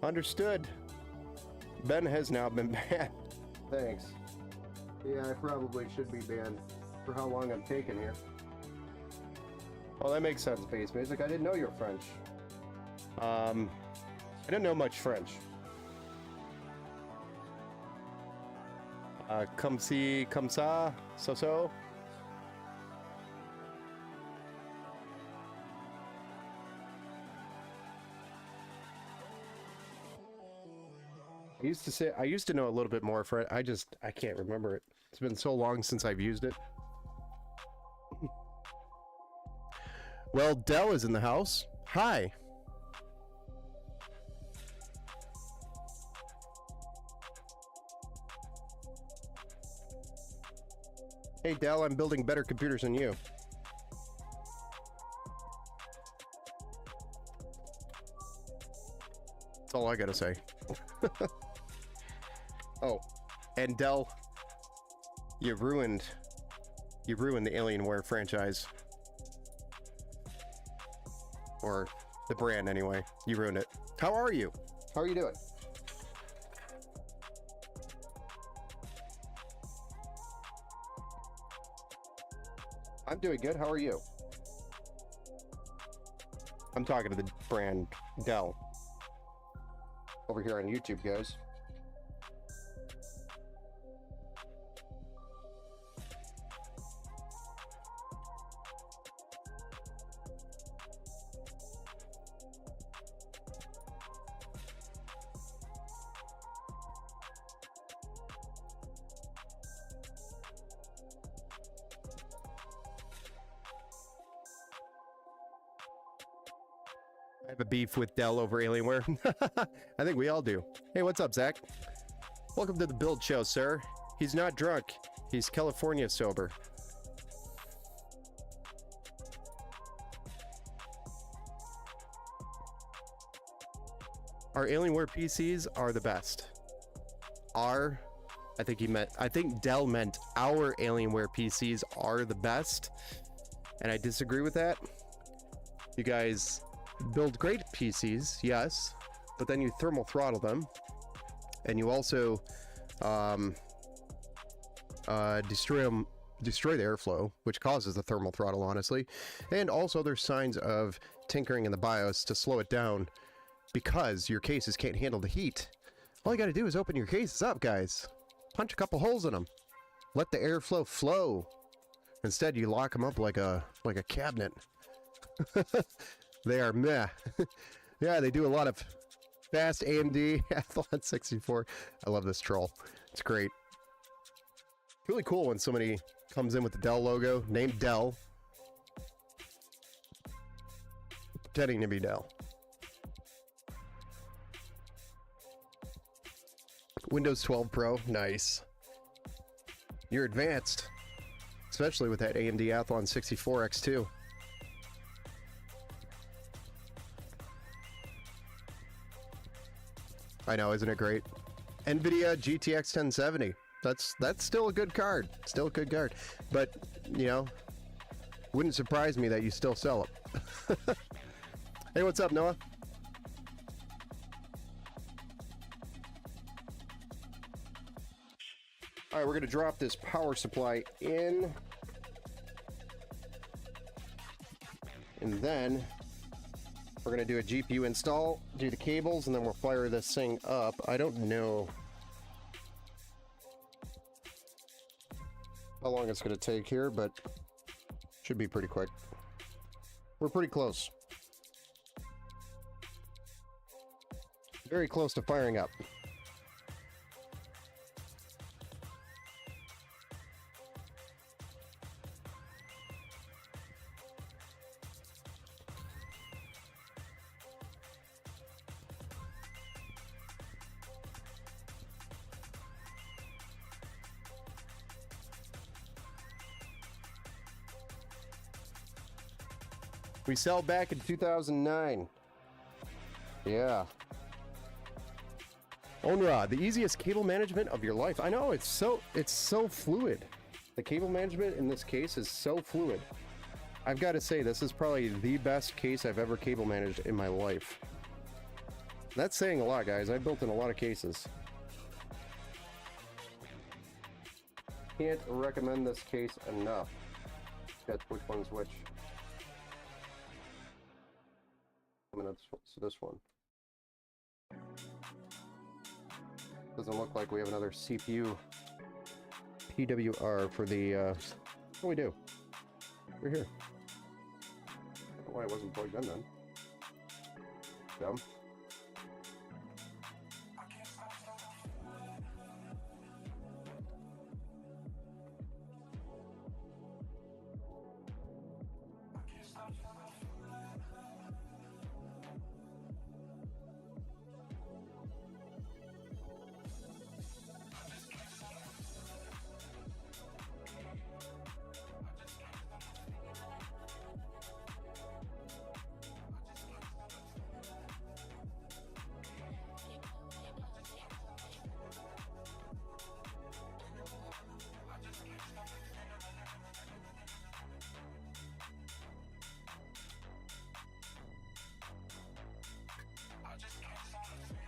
Understood. Ben has now been banned. Thanks. Yeah, I probably should be banned for how long I'm taking here. Well, that makes sense, bass music. I didn't know you're French. I don't know much French. Comme si, comme ça, so. I used to know a little bit more French. I can't remember it. It's been so long since I've used it. Well, Dell is in the house. Hi. Hey, Dell, I'm building better computers than you. That's all I gotta say. Oh, and Dell, you ruined the Alienware franchise. Or the brand, anyway. You ruined it. How are you? How are you doing? I'm doing good. How are you? I'm talking to the brand Dell. Over here on YouTube, guys. I have a beef with Dell over Alienware. I think we all do. Hey, what's up, Zach? Welcome to the Build Show, sir. He's not drunk. He's California sober. Our Alienware PCs are the best. I think Dell meant our Alienware PCs are the best, and I disagree with that. You guys build great PCs, yes, but then you thermal throttle them, and you also destroy the airflow, which causes the thermal throttle, honestly. And also there's signs of tinkering in the BIOS to slow it down because your cases can't handle the heat. All you got to do is open your cases up, guys. Punch a couple holes in them. Let the airflow flow. Instead, you lock them up like a cabinet. They are meh. Yeah, they do a lot of fast AMD Athlon 64. I love this troll. It's great. Really cool when somebody comes in with the Dell logo, named Dell, pretending to be Dell. Windows 12 Pro, nice. You're advanced, especially with that AMD Athlon 64 X2. I know, isn't it great? NVIDIA GTX 1070. That's still a good card. Still a good card. But, you know, wouldn't surprise me that you still sell it. Hey, what's up, Noah? All right, we're going to drop this power supply in. And then we're going to do a GPU install, do the cables, and then we'll fire this thing up. I don't know how long it's going to take here, but should be pretty quick. We're pretty close. Very close to firing up. We sell back in 2009. Yeah. Onra, the easiest cable management of your life. I know, it's so fluid. The cable management in this case is so fluid. I've got to say, this is probably the best case I've ever cable managed in my life. That's saying a lot, guys. I've built in a lot of cases. Can't recommend this case enough. That's which one's which. So this one. Doesn't look like we have another CPU PWR for the, oh, we do. We're here. I don't know why it wasn't plugged in then. Dumb.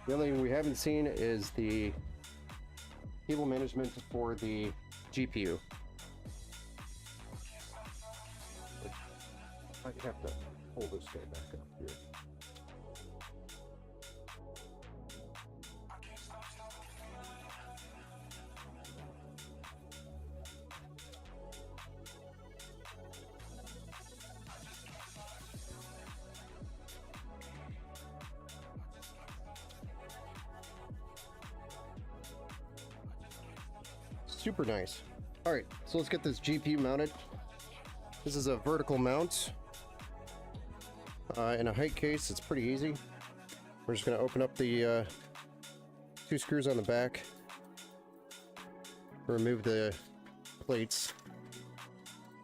The only thing we haven't seen is the cable management for the GPU. I have to pull this guy back up here. Super nice. All right, so let's get this GPU mounted. This is a vertical mount. In a height case, it's pretty easy. We're just gonna open up the two screws on the back, remove the plates,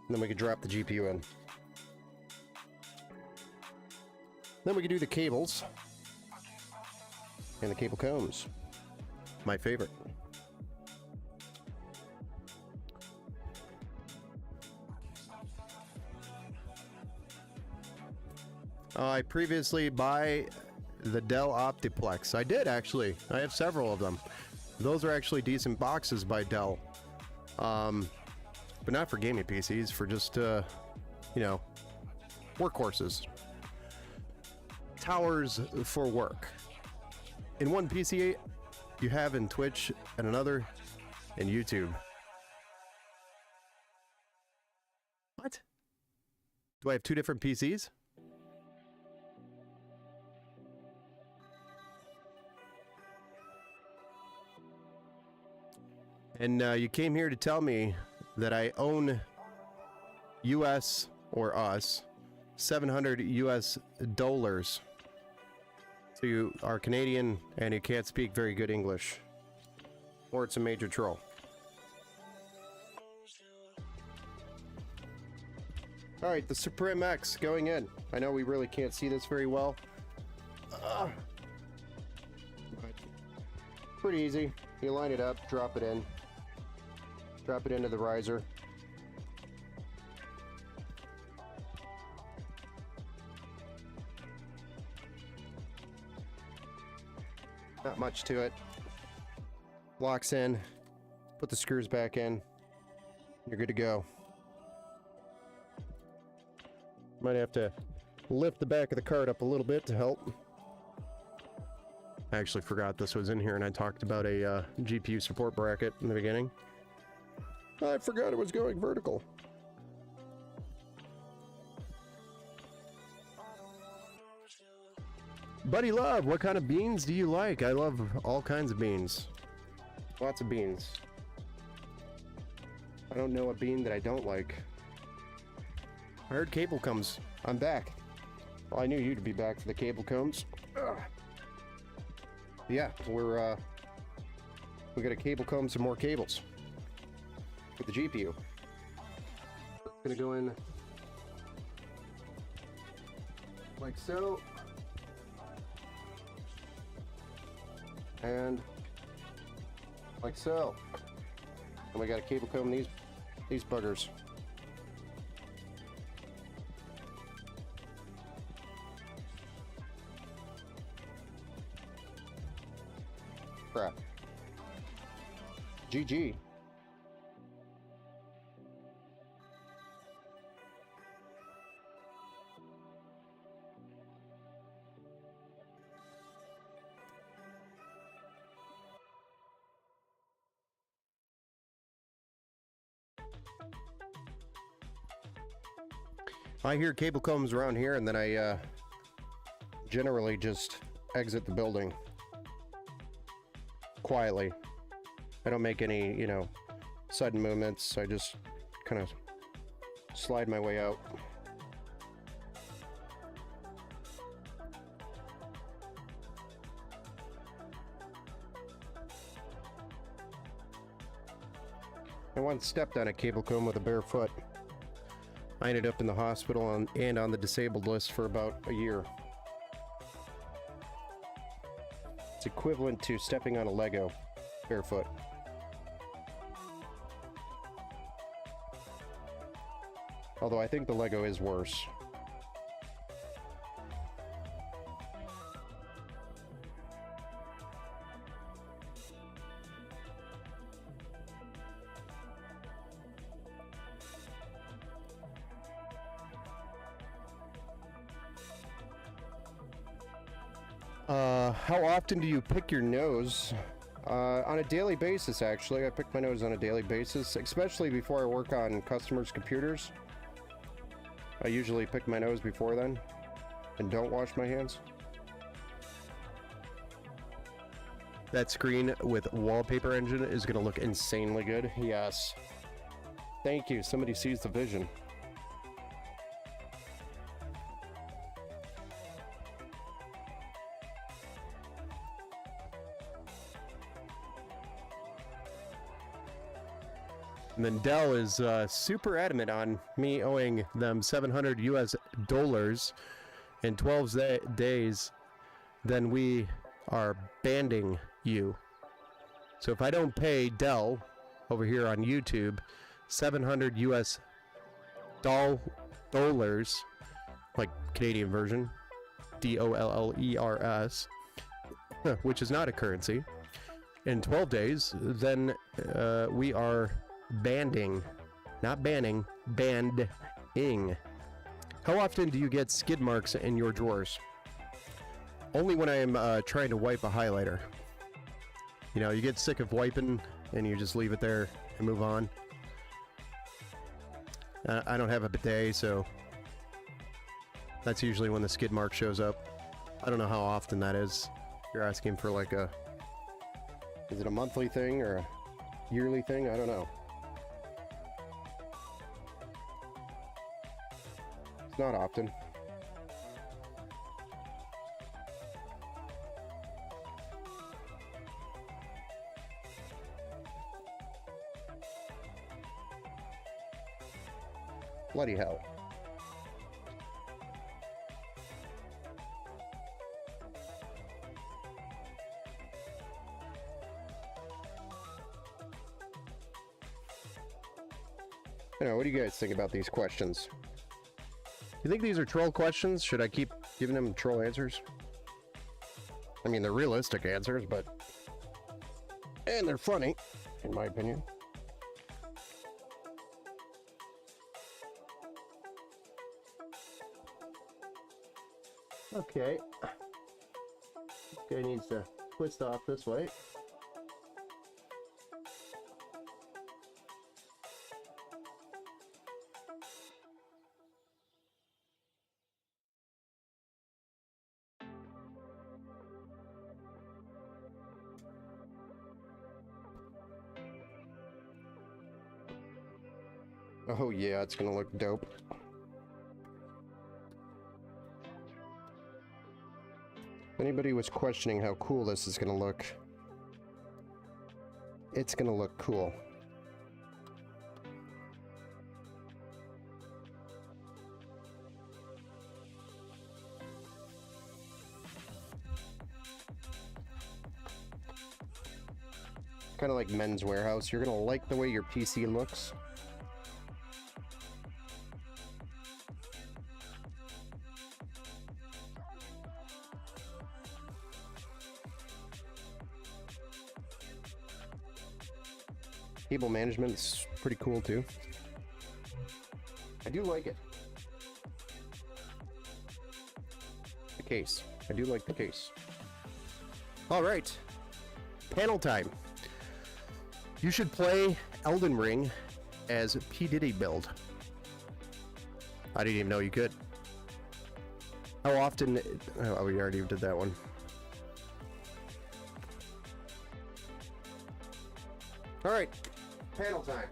and then we can drop the GPU in. Then we can do the cables. and the cable combs. My favorite. I previously buy the Dell Optiplex. I did actually. I have several of them. Those are actually decent boxes by Dell. But not for gaming PCs, for just, you know, workhorses. Towers for work. In one PC, you have in Twitch, and another in YouTube. What? Do I have two different PCs? And you came here to tell me that I own US, or us, 700 US dollars. So you are Canadian and you can't speak very good English. Or it's a major troll. Alright, the Supreme X going in. I know we really can't see this very well. But pretty easy. You line it up, drop it in. Drop it into the riser. Not much to it. Locks in. Put the screws back in. You're good to go. Might have to lift the back of the cart up a little bit to help. I actually forgot this was in here and I talked about a GPU support bracket in the beginning. I forgot it was going vertical. Buddy Love, what kind of beans do you like? I love all kinds of beans. Lots of beans. I don't know a bean that I don't like. I heard cable combs. I'm back. Well, I knew you'd be back for the cable combs. Ugh. Yeah, we gotta cable comb some more cables with the GPU. Gonna go in like so, and like so, and we gotta cable comb these buggers. Crap. GG. I hear cable combs around here, and then I generally just exit the building quietly. I don't make any, you know, sudden movements. I just kind of slide my way out. I once stepped on a cable comb with a bare foot. I ended up in the hospital and on the disabled list for about a year. It's equivalent to stepping on a Lego barefoot. Although I think the Lego is worse. How often do you pick your nose? On a daily basis, actually. I pick my nose on a daily basis, especially before I work on customers' computers. I usually pick my nose before then and don't wash my hands. That screen with wallpaper engine is going to look insanely good. Yes. Thank you. Somebody sees the vision. And then Dell is super adamant on me owing them 700 US dollars in 12 days. Then we are banding you. So if I don't pay Dell over here on YouTube 700 US dollars, like Canadian version, DOLLERS, which is not a currency, in 12 days, then we are banding, not banning, banding. How often do you get skid marks in your drawers? Only when I am trying to wipe a highlighter. You know, you get sick of wiping and you just leave it there and move on. I don't have a bidet, so that's usually when the skid mark shows up. I don't know how often that is. You're asking for like a... Is it a monthly thing or a yearly thing? I don't know. It's not often. Bloody hell. You know, what do you guys think about these questions? You think these are troll questions? Should I keep giving them troll answers? I mean, they're realistic answers, but... And they're funny, in my opinion. Okay. This guy needs to twist off this way. Oh yeah, it's gonna look dope. If anybody was questioning how cool this is gonna look, it's gonna look cool. Kind of like Men's Warehouse. You're gonna like the way your PC looks. Cable management is pretty cool too. I do like it. The case. I do like the case. All right. Panel time. You should play Elden Ring as P. Diddy build. I didn't even know you could. How often... Oh, we already did that one. All right. Panel time.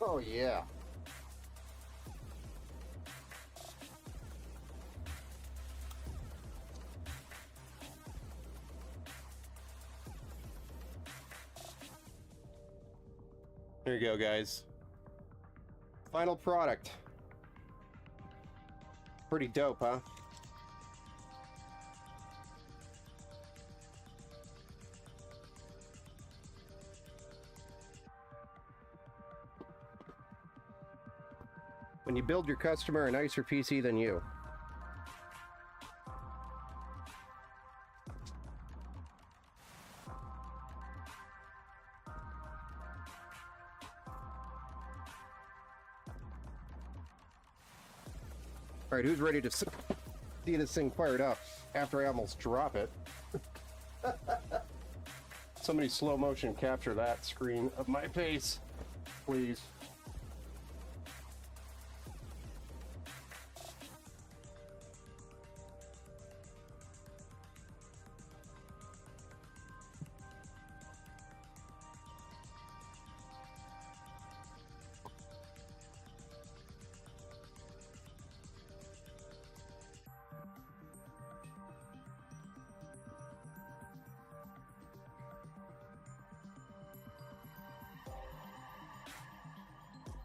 Oh, yeah. There you go, guys. Final product. Pretty dope, huh? When you build your customer a nicer PC than you. All right, who's ready to see this thing fired up after I almost drop it? Somebody slow motion capture that screen of my face, please.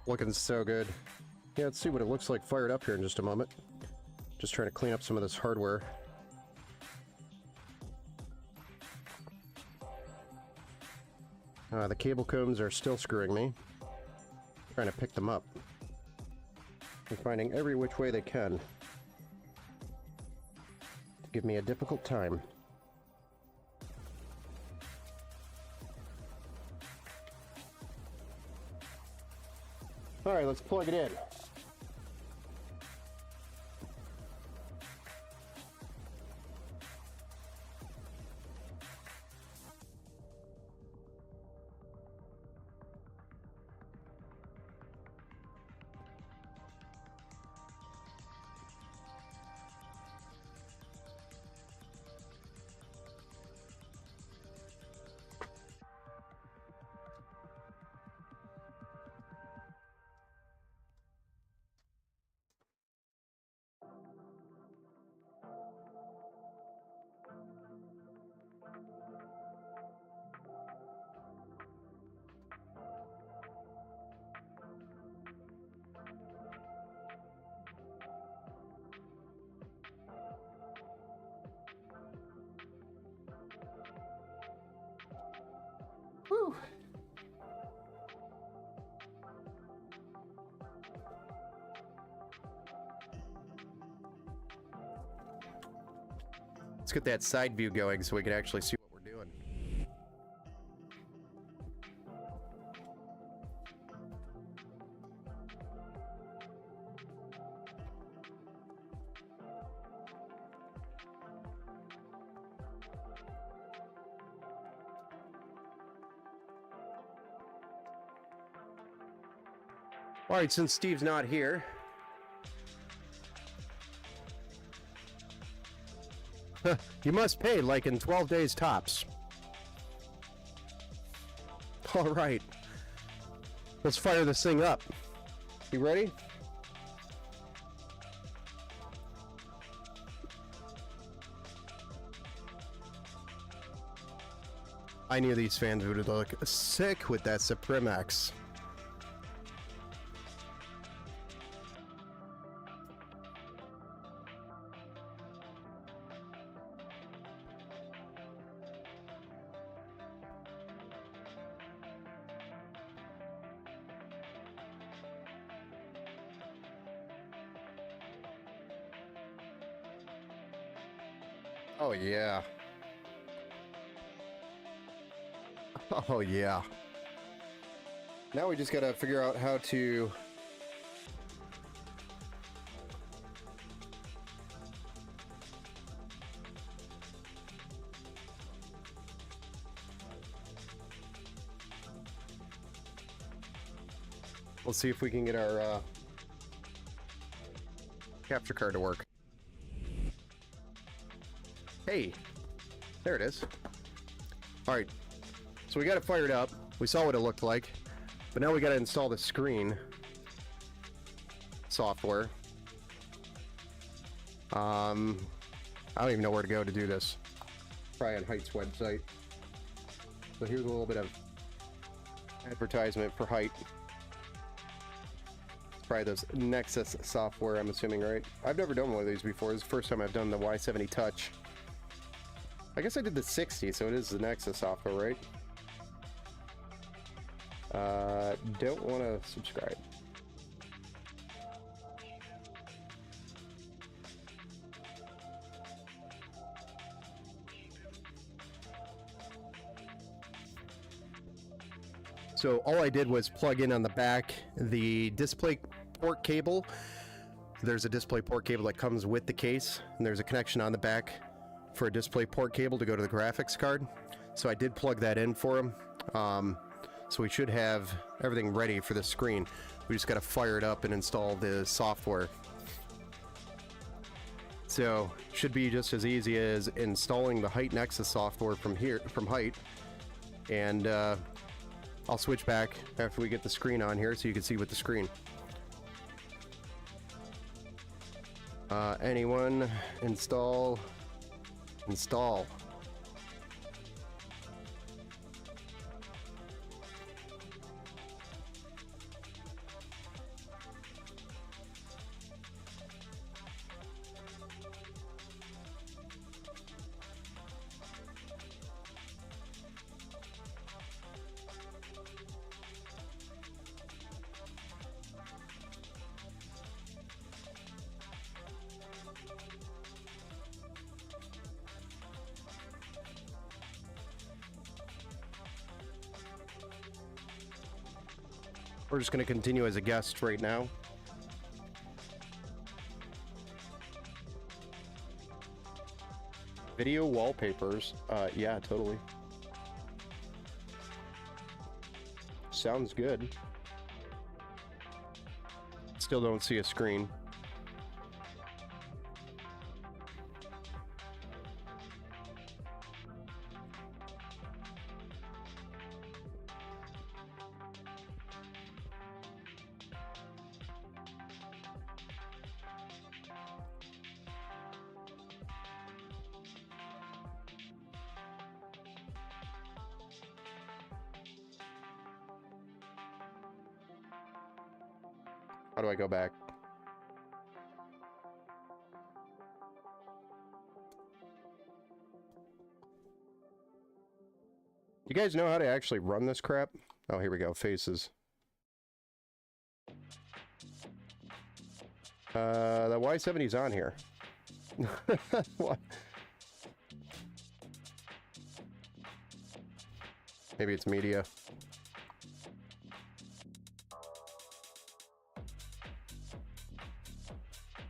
Looking so good. Yeah, let's see what it looks like fired up here in just a moment. Just trying to clean up some of this hardware. The cable combs are still screwing me. Trying to pick them up. They're finding every which way they can to give me a difficult time. All right, let's plug it in. Whew. Let's get that side view going so we can actually see what we're doing. All right, since Steve's not here, you must pay like in 12 days tops. All right, let's fire this thing up. You ready? I knew these fans would look sick with that Supremex. Oh yeah. Oh yeah. Now we just gotta figure out how to let's see if we can get our capture card to work. Hey, there it is. All right, so we got it fired up. We saw what it looked like. But now we got to install the screen software. I don't even know where to go to do this. Probably on Height's website. So here's a little bit of advertisement for Height. It's probably those Nexus software, I'm assuming, right? I've never done one of these before. This is the first time I've done the Y70 Touch. I guess I did the 60, so it is the Nexus software, right? Don't want to subscribe. So all I did was plug in on the back the display port cable. There's a display port cable that comes with the case, and there's a connection on the back for a display port cable to go to the graphics card. So I did plug that in for him. So we should have everything ready for the screen. We just got to fire it up and install the software. So should be just as easy as installing the Height Nexus software from Height, and I'll switch back after we get the screen on here so you can see with the screen. Anyone install? We're just going to continue as a guest right now. Video wallpapers. Yeah, totally. Sounds good. Still don't see a screen. How do I go back? You guys know how to actually run this crap? Oh, here we go. Faces. The Y70's on here. What? Maybe it's media.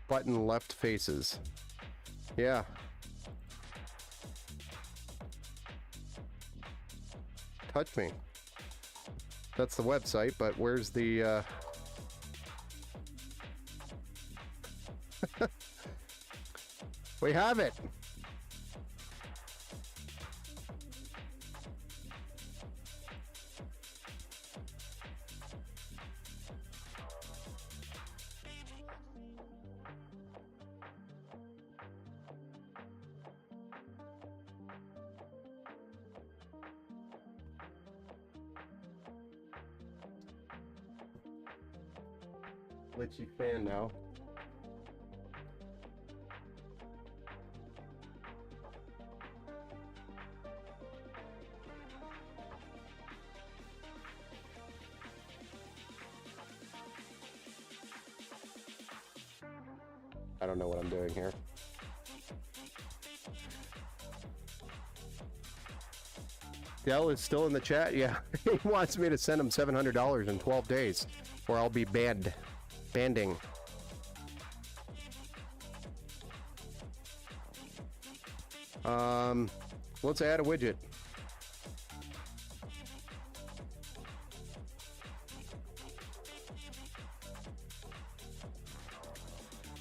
Button left faces. Yeah. Touch me. That's the website, but where's the we have it. Glitchy fan now. I don't know what I'm doing here. Dell is still in the chat. Yeah, he wants me to send him $700 in 12 days, or I'll be banned. Banding. Let's add a widget.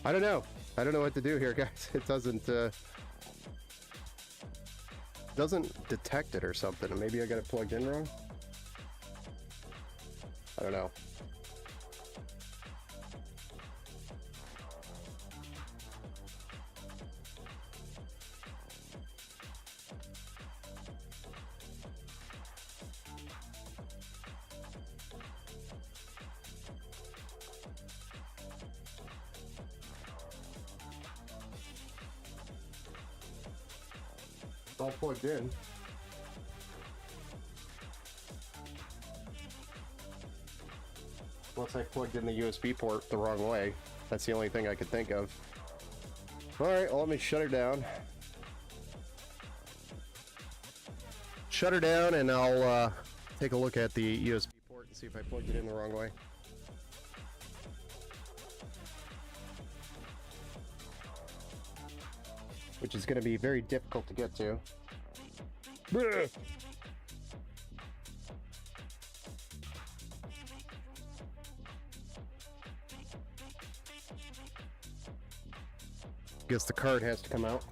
I don't know. I don't know what to do here, guys. It doesn't detect it or something. Maybe I got it plugged in wrong. I don't know. It's all plugged in. Unless I plugged in the USB port the wrong way. That's the only thing I could think of. Alright, well, let me shut her down. Shut her down and I'll take a look at the USB port and see if I plugged it in the wrong way. Which is going to be very difficult to get to. Blech. Guess the card has to come out.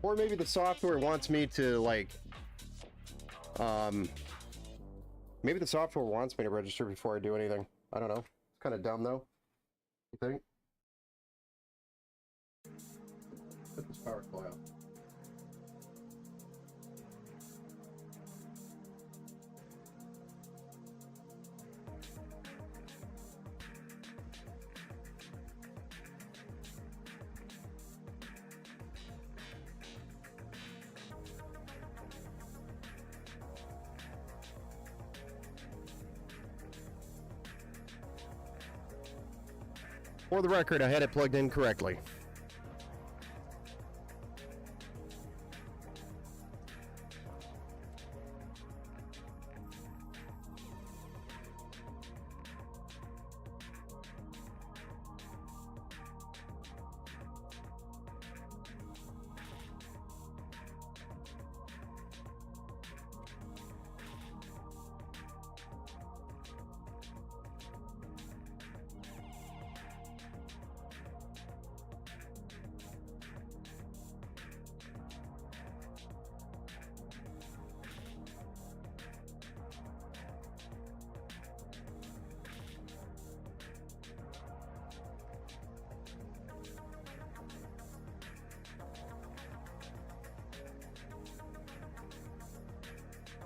Or maybe the software wants me to, like, maybe the software wants me to register before I do anything. I don't know. It's kind of dumb, though. You think? Put this power supply out. For the record, I had it plugged in correctly.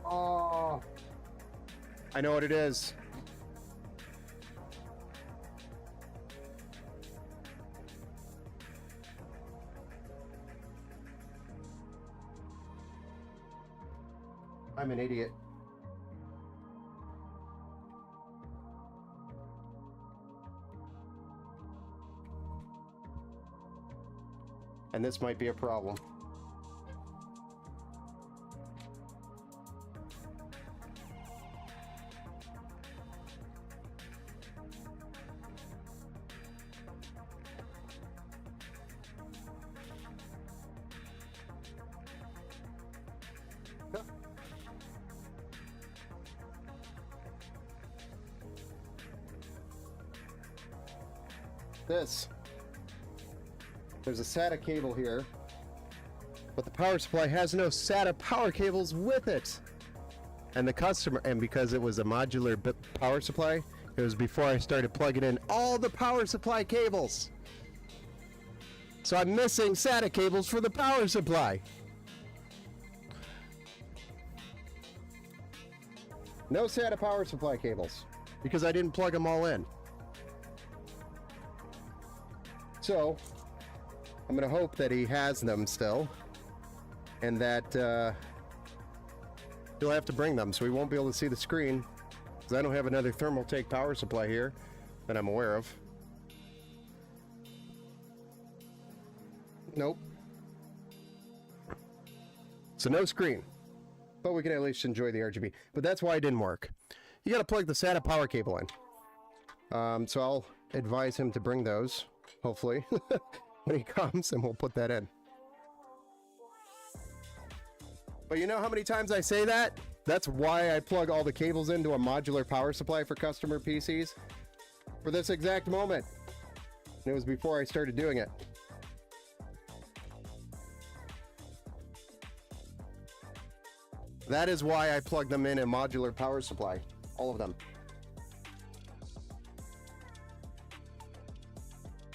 Oh, I know what it is. I'm an idiot. And this might be a problem. This. There's a SATA cable here, but the power supply has no SATA power cables with it. And the customer, and because it was a modular power supply, it was before I started plugging in all the power supply cables. So I'm missing SATA cables for the power supply. No SATA power supply cables because I didn't plug them all in. So, I'm going to hope that he has them still, and that he'll have to bring them, so we won't be able to see the screen, because I don't have another Thermaltake power supply here that I'm aware of. Nope. So no screen, but we can at least enjoy the RGB. But that's why it didn't work. You got to plug the SATA power cable in. So I'll advise him to bring those. Hopefully, when he comes, and we'll put that in. But you know how many times I say that? That's why I plug all the cables into a modular power supply for customer PCs. For this exact moment. And it was before I started doing it. That is why I plugged them in a modular power supply. All of them.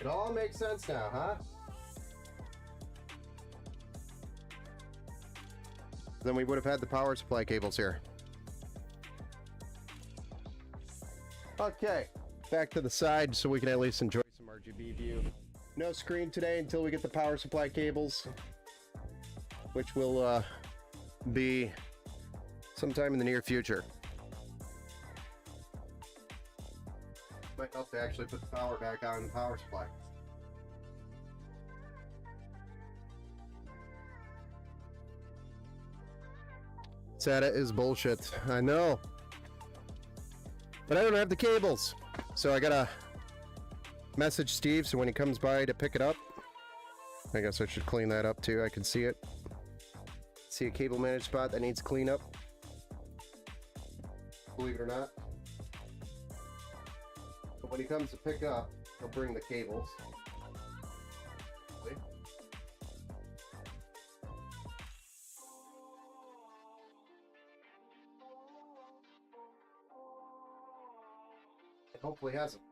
It all makes sense now, huh? Then we would have had the power supply cables here. Okay, back to the side so we can at least enjoy some RGB view. No screen today until we get the power supply cables, which will be sometime in the near future. Might help to actually put the power back on the power supply. SATA is bullshit. I know. But I don't have the cables. So I gotta message Steve so when he comes by to pick it up. I guess I should clean that up too. I can see it. See a cable managed spot that needs cleanup. Believe it or not. But when he comes to pick up, he'll bring the cables. And hopefully has them.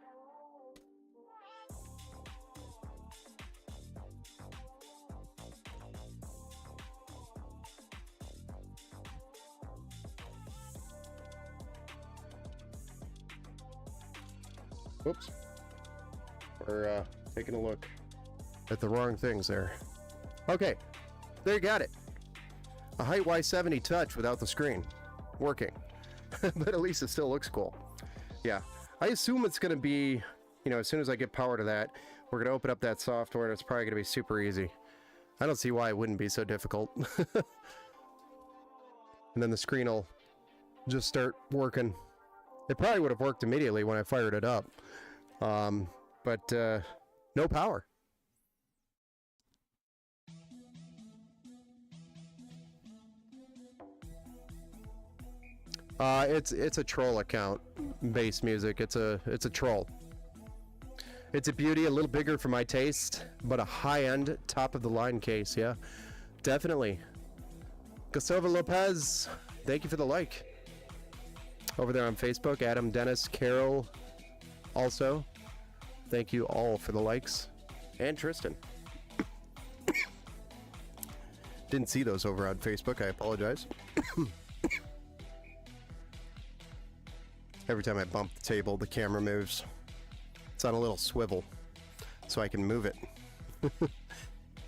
Oops. We're taking a look at the wrong things there. Okay, there you got it. A Height Y70 Touch without the screen. Working. But at least it still looks cool. Yeah, I assume it's going to be, you know, as soon as I get power to that, we're going to open up that software and it's probably going to be super easy. I don't see why it wouldn't be so difficult. And then the screen will just start working. It probably would have worked immediately when I fired it up. But no power. It's a troll account, Bass Music. It's a troll. It's a beauty, a little bigger for my taste, but a high-end, top-of-the-line case. Yeah, definitely. Gustavo Lopez, thank you for the like. Over there on Facebook, Adam, Dennis, Carol, also. Thank you all for the likes. And Tristan. Didn't see those over on Facebook, I apologize. Every time I bump the table, the camera moves. It's on a little swivel, so I can move it.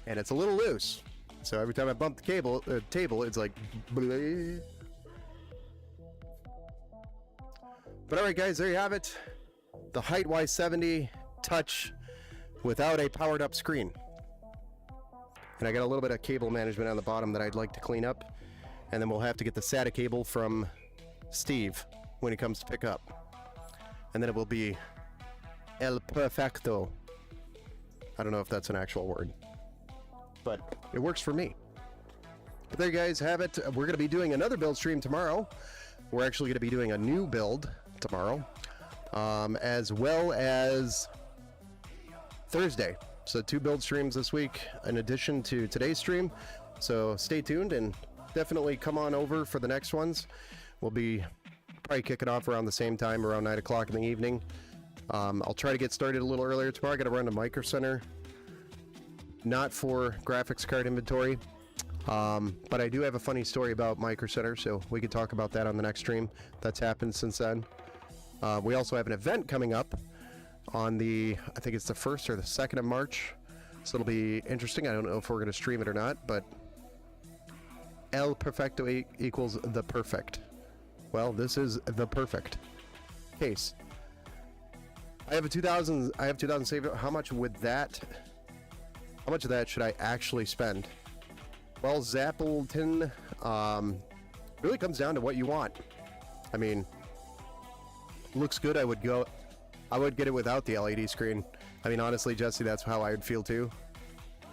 And it's a little loose, so every time I bump the table, it's like... bleh. But alright guys, there you have it. The Height Y70 Touch without a powered up screen. And I got a little bit of cable management on the bottom that I'd like to clean up. And then we'll have to get the SATA cable from Steve when he comes to pick up. And then it will be El Perfecto. I don't know if that's an actual word, but it works for me. But there you guys have it. We're going to be doing another build stream tomorrow. We're actually going to be doing a new build tomorrow, as well as Thursday. So 2 build streams this week in addition to today's stream. So stay tuned and definitely come on over for the next ones. We'll be probably kicking off around the same time, around 9 o'clock in the evening. I'll try to get started a little earlier tomorrow. I got to run to Micro Center, not for graphics card inventory. But I do have a funny story about Micro Center, so we could talk about that on the next stream. That's happened since then. We also have an event coming up on the, I think it's the 1st or the 2nd of March. So it'll be interesting. I don't know if we're going to stream it or not, but El Perfecto equals the perfect. Well, this is the perfect case. I have 2,000 saved. How much of that should I actually spend? Well, Zappleton, really comes down to what you want. I mean, looks good. I would get it without the LED screen. I mean, honestly, Jesse, that's how I would feel too.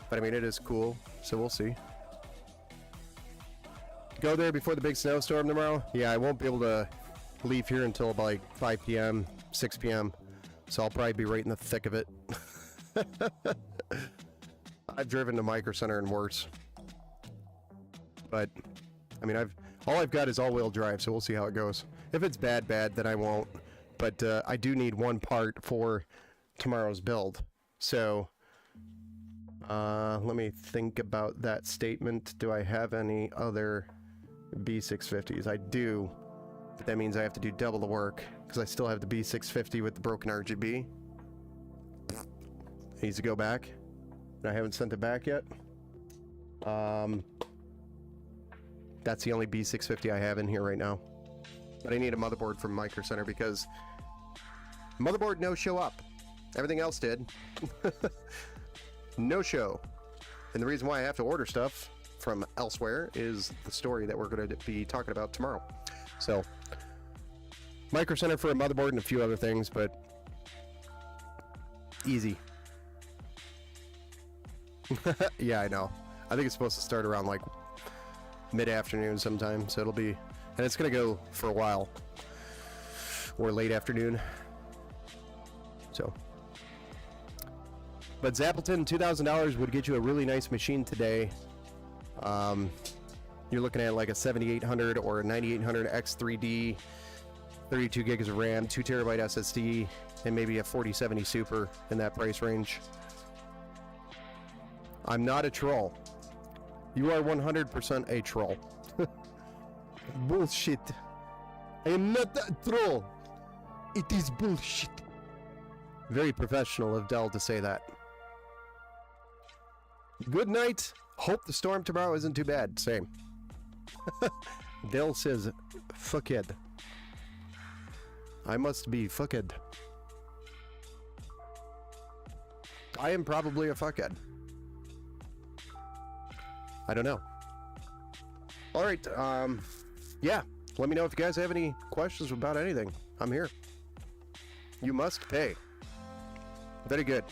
But I mean, it is cool, so we'll see. Go there before the big snowstorm tomorrow. Yeah, I won't be able to leave here until about like 5 p.m., 6 p.m. So I'll probably be right in the thick of it. I've driven to Micro Center and worse. But, I mean, all I've got is all-wheel drive, so we'll see how it goes. If it's bad, then I won't. But I do need one part for tomorrow's build. So, let me think about that statement. Do I have any other B650s? I do, but that means I have to do double the work because I still have the B650 with the broken RGB. It needs to go back, and I haven't sent it back yet. That's the only B650 I have in here right now. But I need a motherboard from Micro Center because motherboard no show up. Everything else did. No show. And the reason why I have to order stuff from elsewhere is the story that we're going to be talking about tomorrow. So, Micro Center for a motherboard and a few other things, but easy. Yeah, I know. I think it's supposed to start around like mid-afternoon sometime, so it'll be, and it's going to go for a while, or late afternoon. So, but Zappleton, $2,000 would get you a really nice machine today. You're looking at like a 7800 or a 9800 X3D, 32 gigs of RAM, 2 terabyte SSD, and maybe a 4070 Super in that price range. I'm not a troll. You are 100% a troll. Bullshit. I am not a troll. It is bullshit. Very professional of Dell to say that. Good night. Hope the storm tomorrow isn't too bad. Same. Dell says, fuckhead. I must be fuckhead. I am probably a fuckhead. I don't know. All right. Yeah. Let me know if you guys have any questions about anything. I'm here. You must pay. Very good.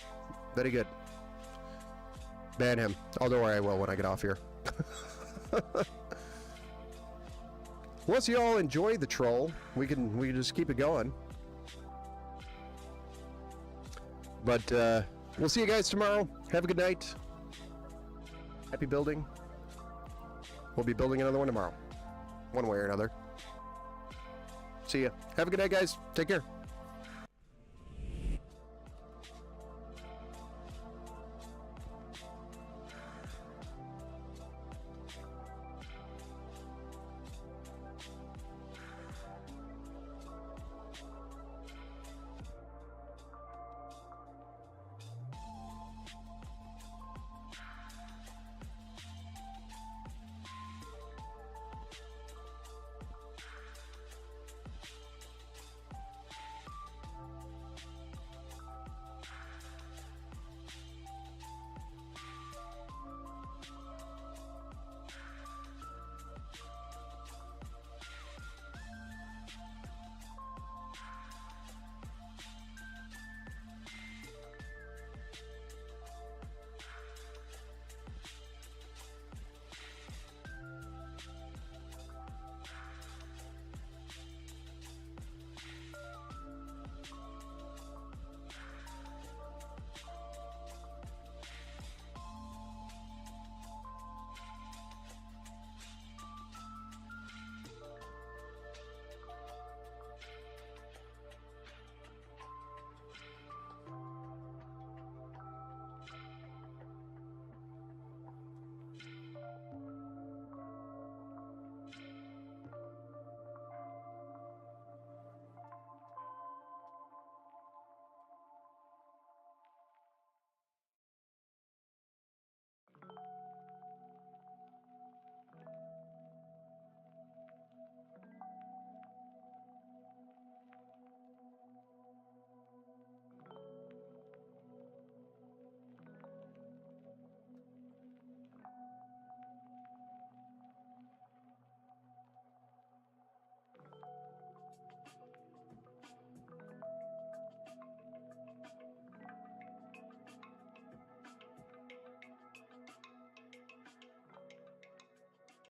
Very good. Ban him. Oh, don't worry, I will when I get off here. Once you all enjoy the troll, we can just keep it going. But we'll see you guys tomorrow. Have a good night. Happy building. We'll be building another one tomorrow, one way or another. See ya. Have a good night, guys. Take care.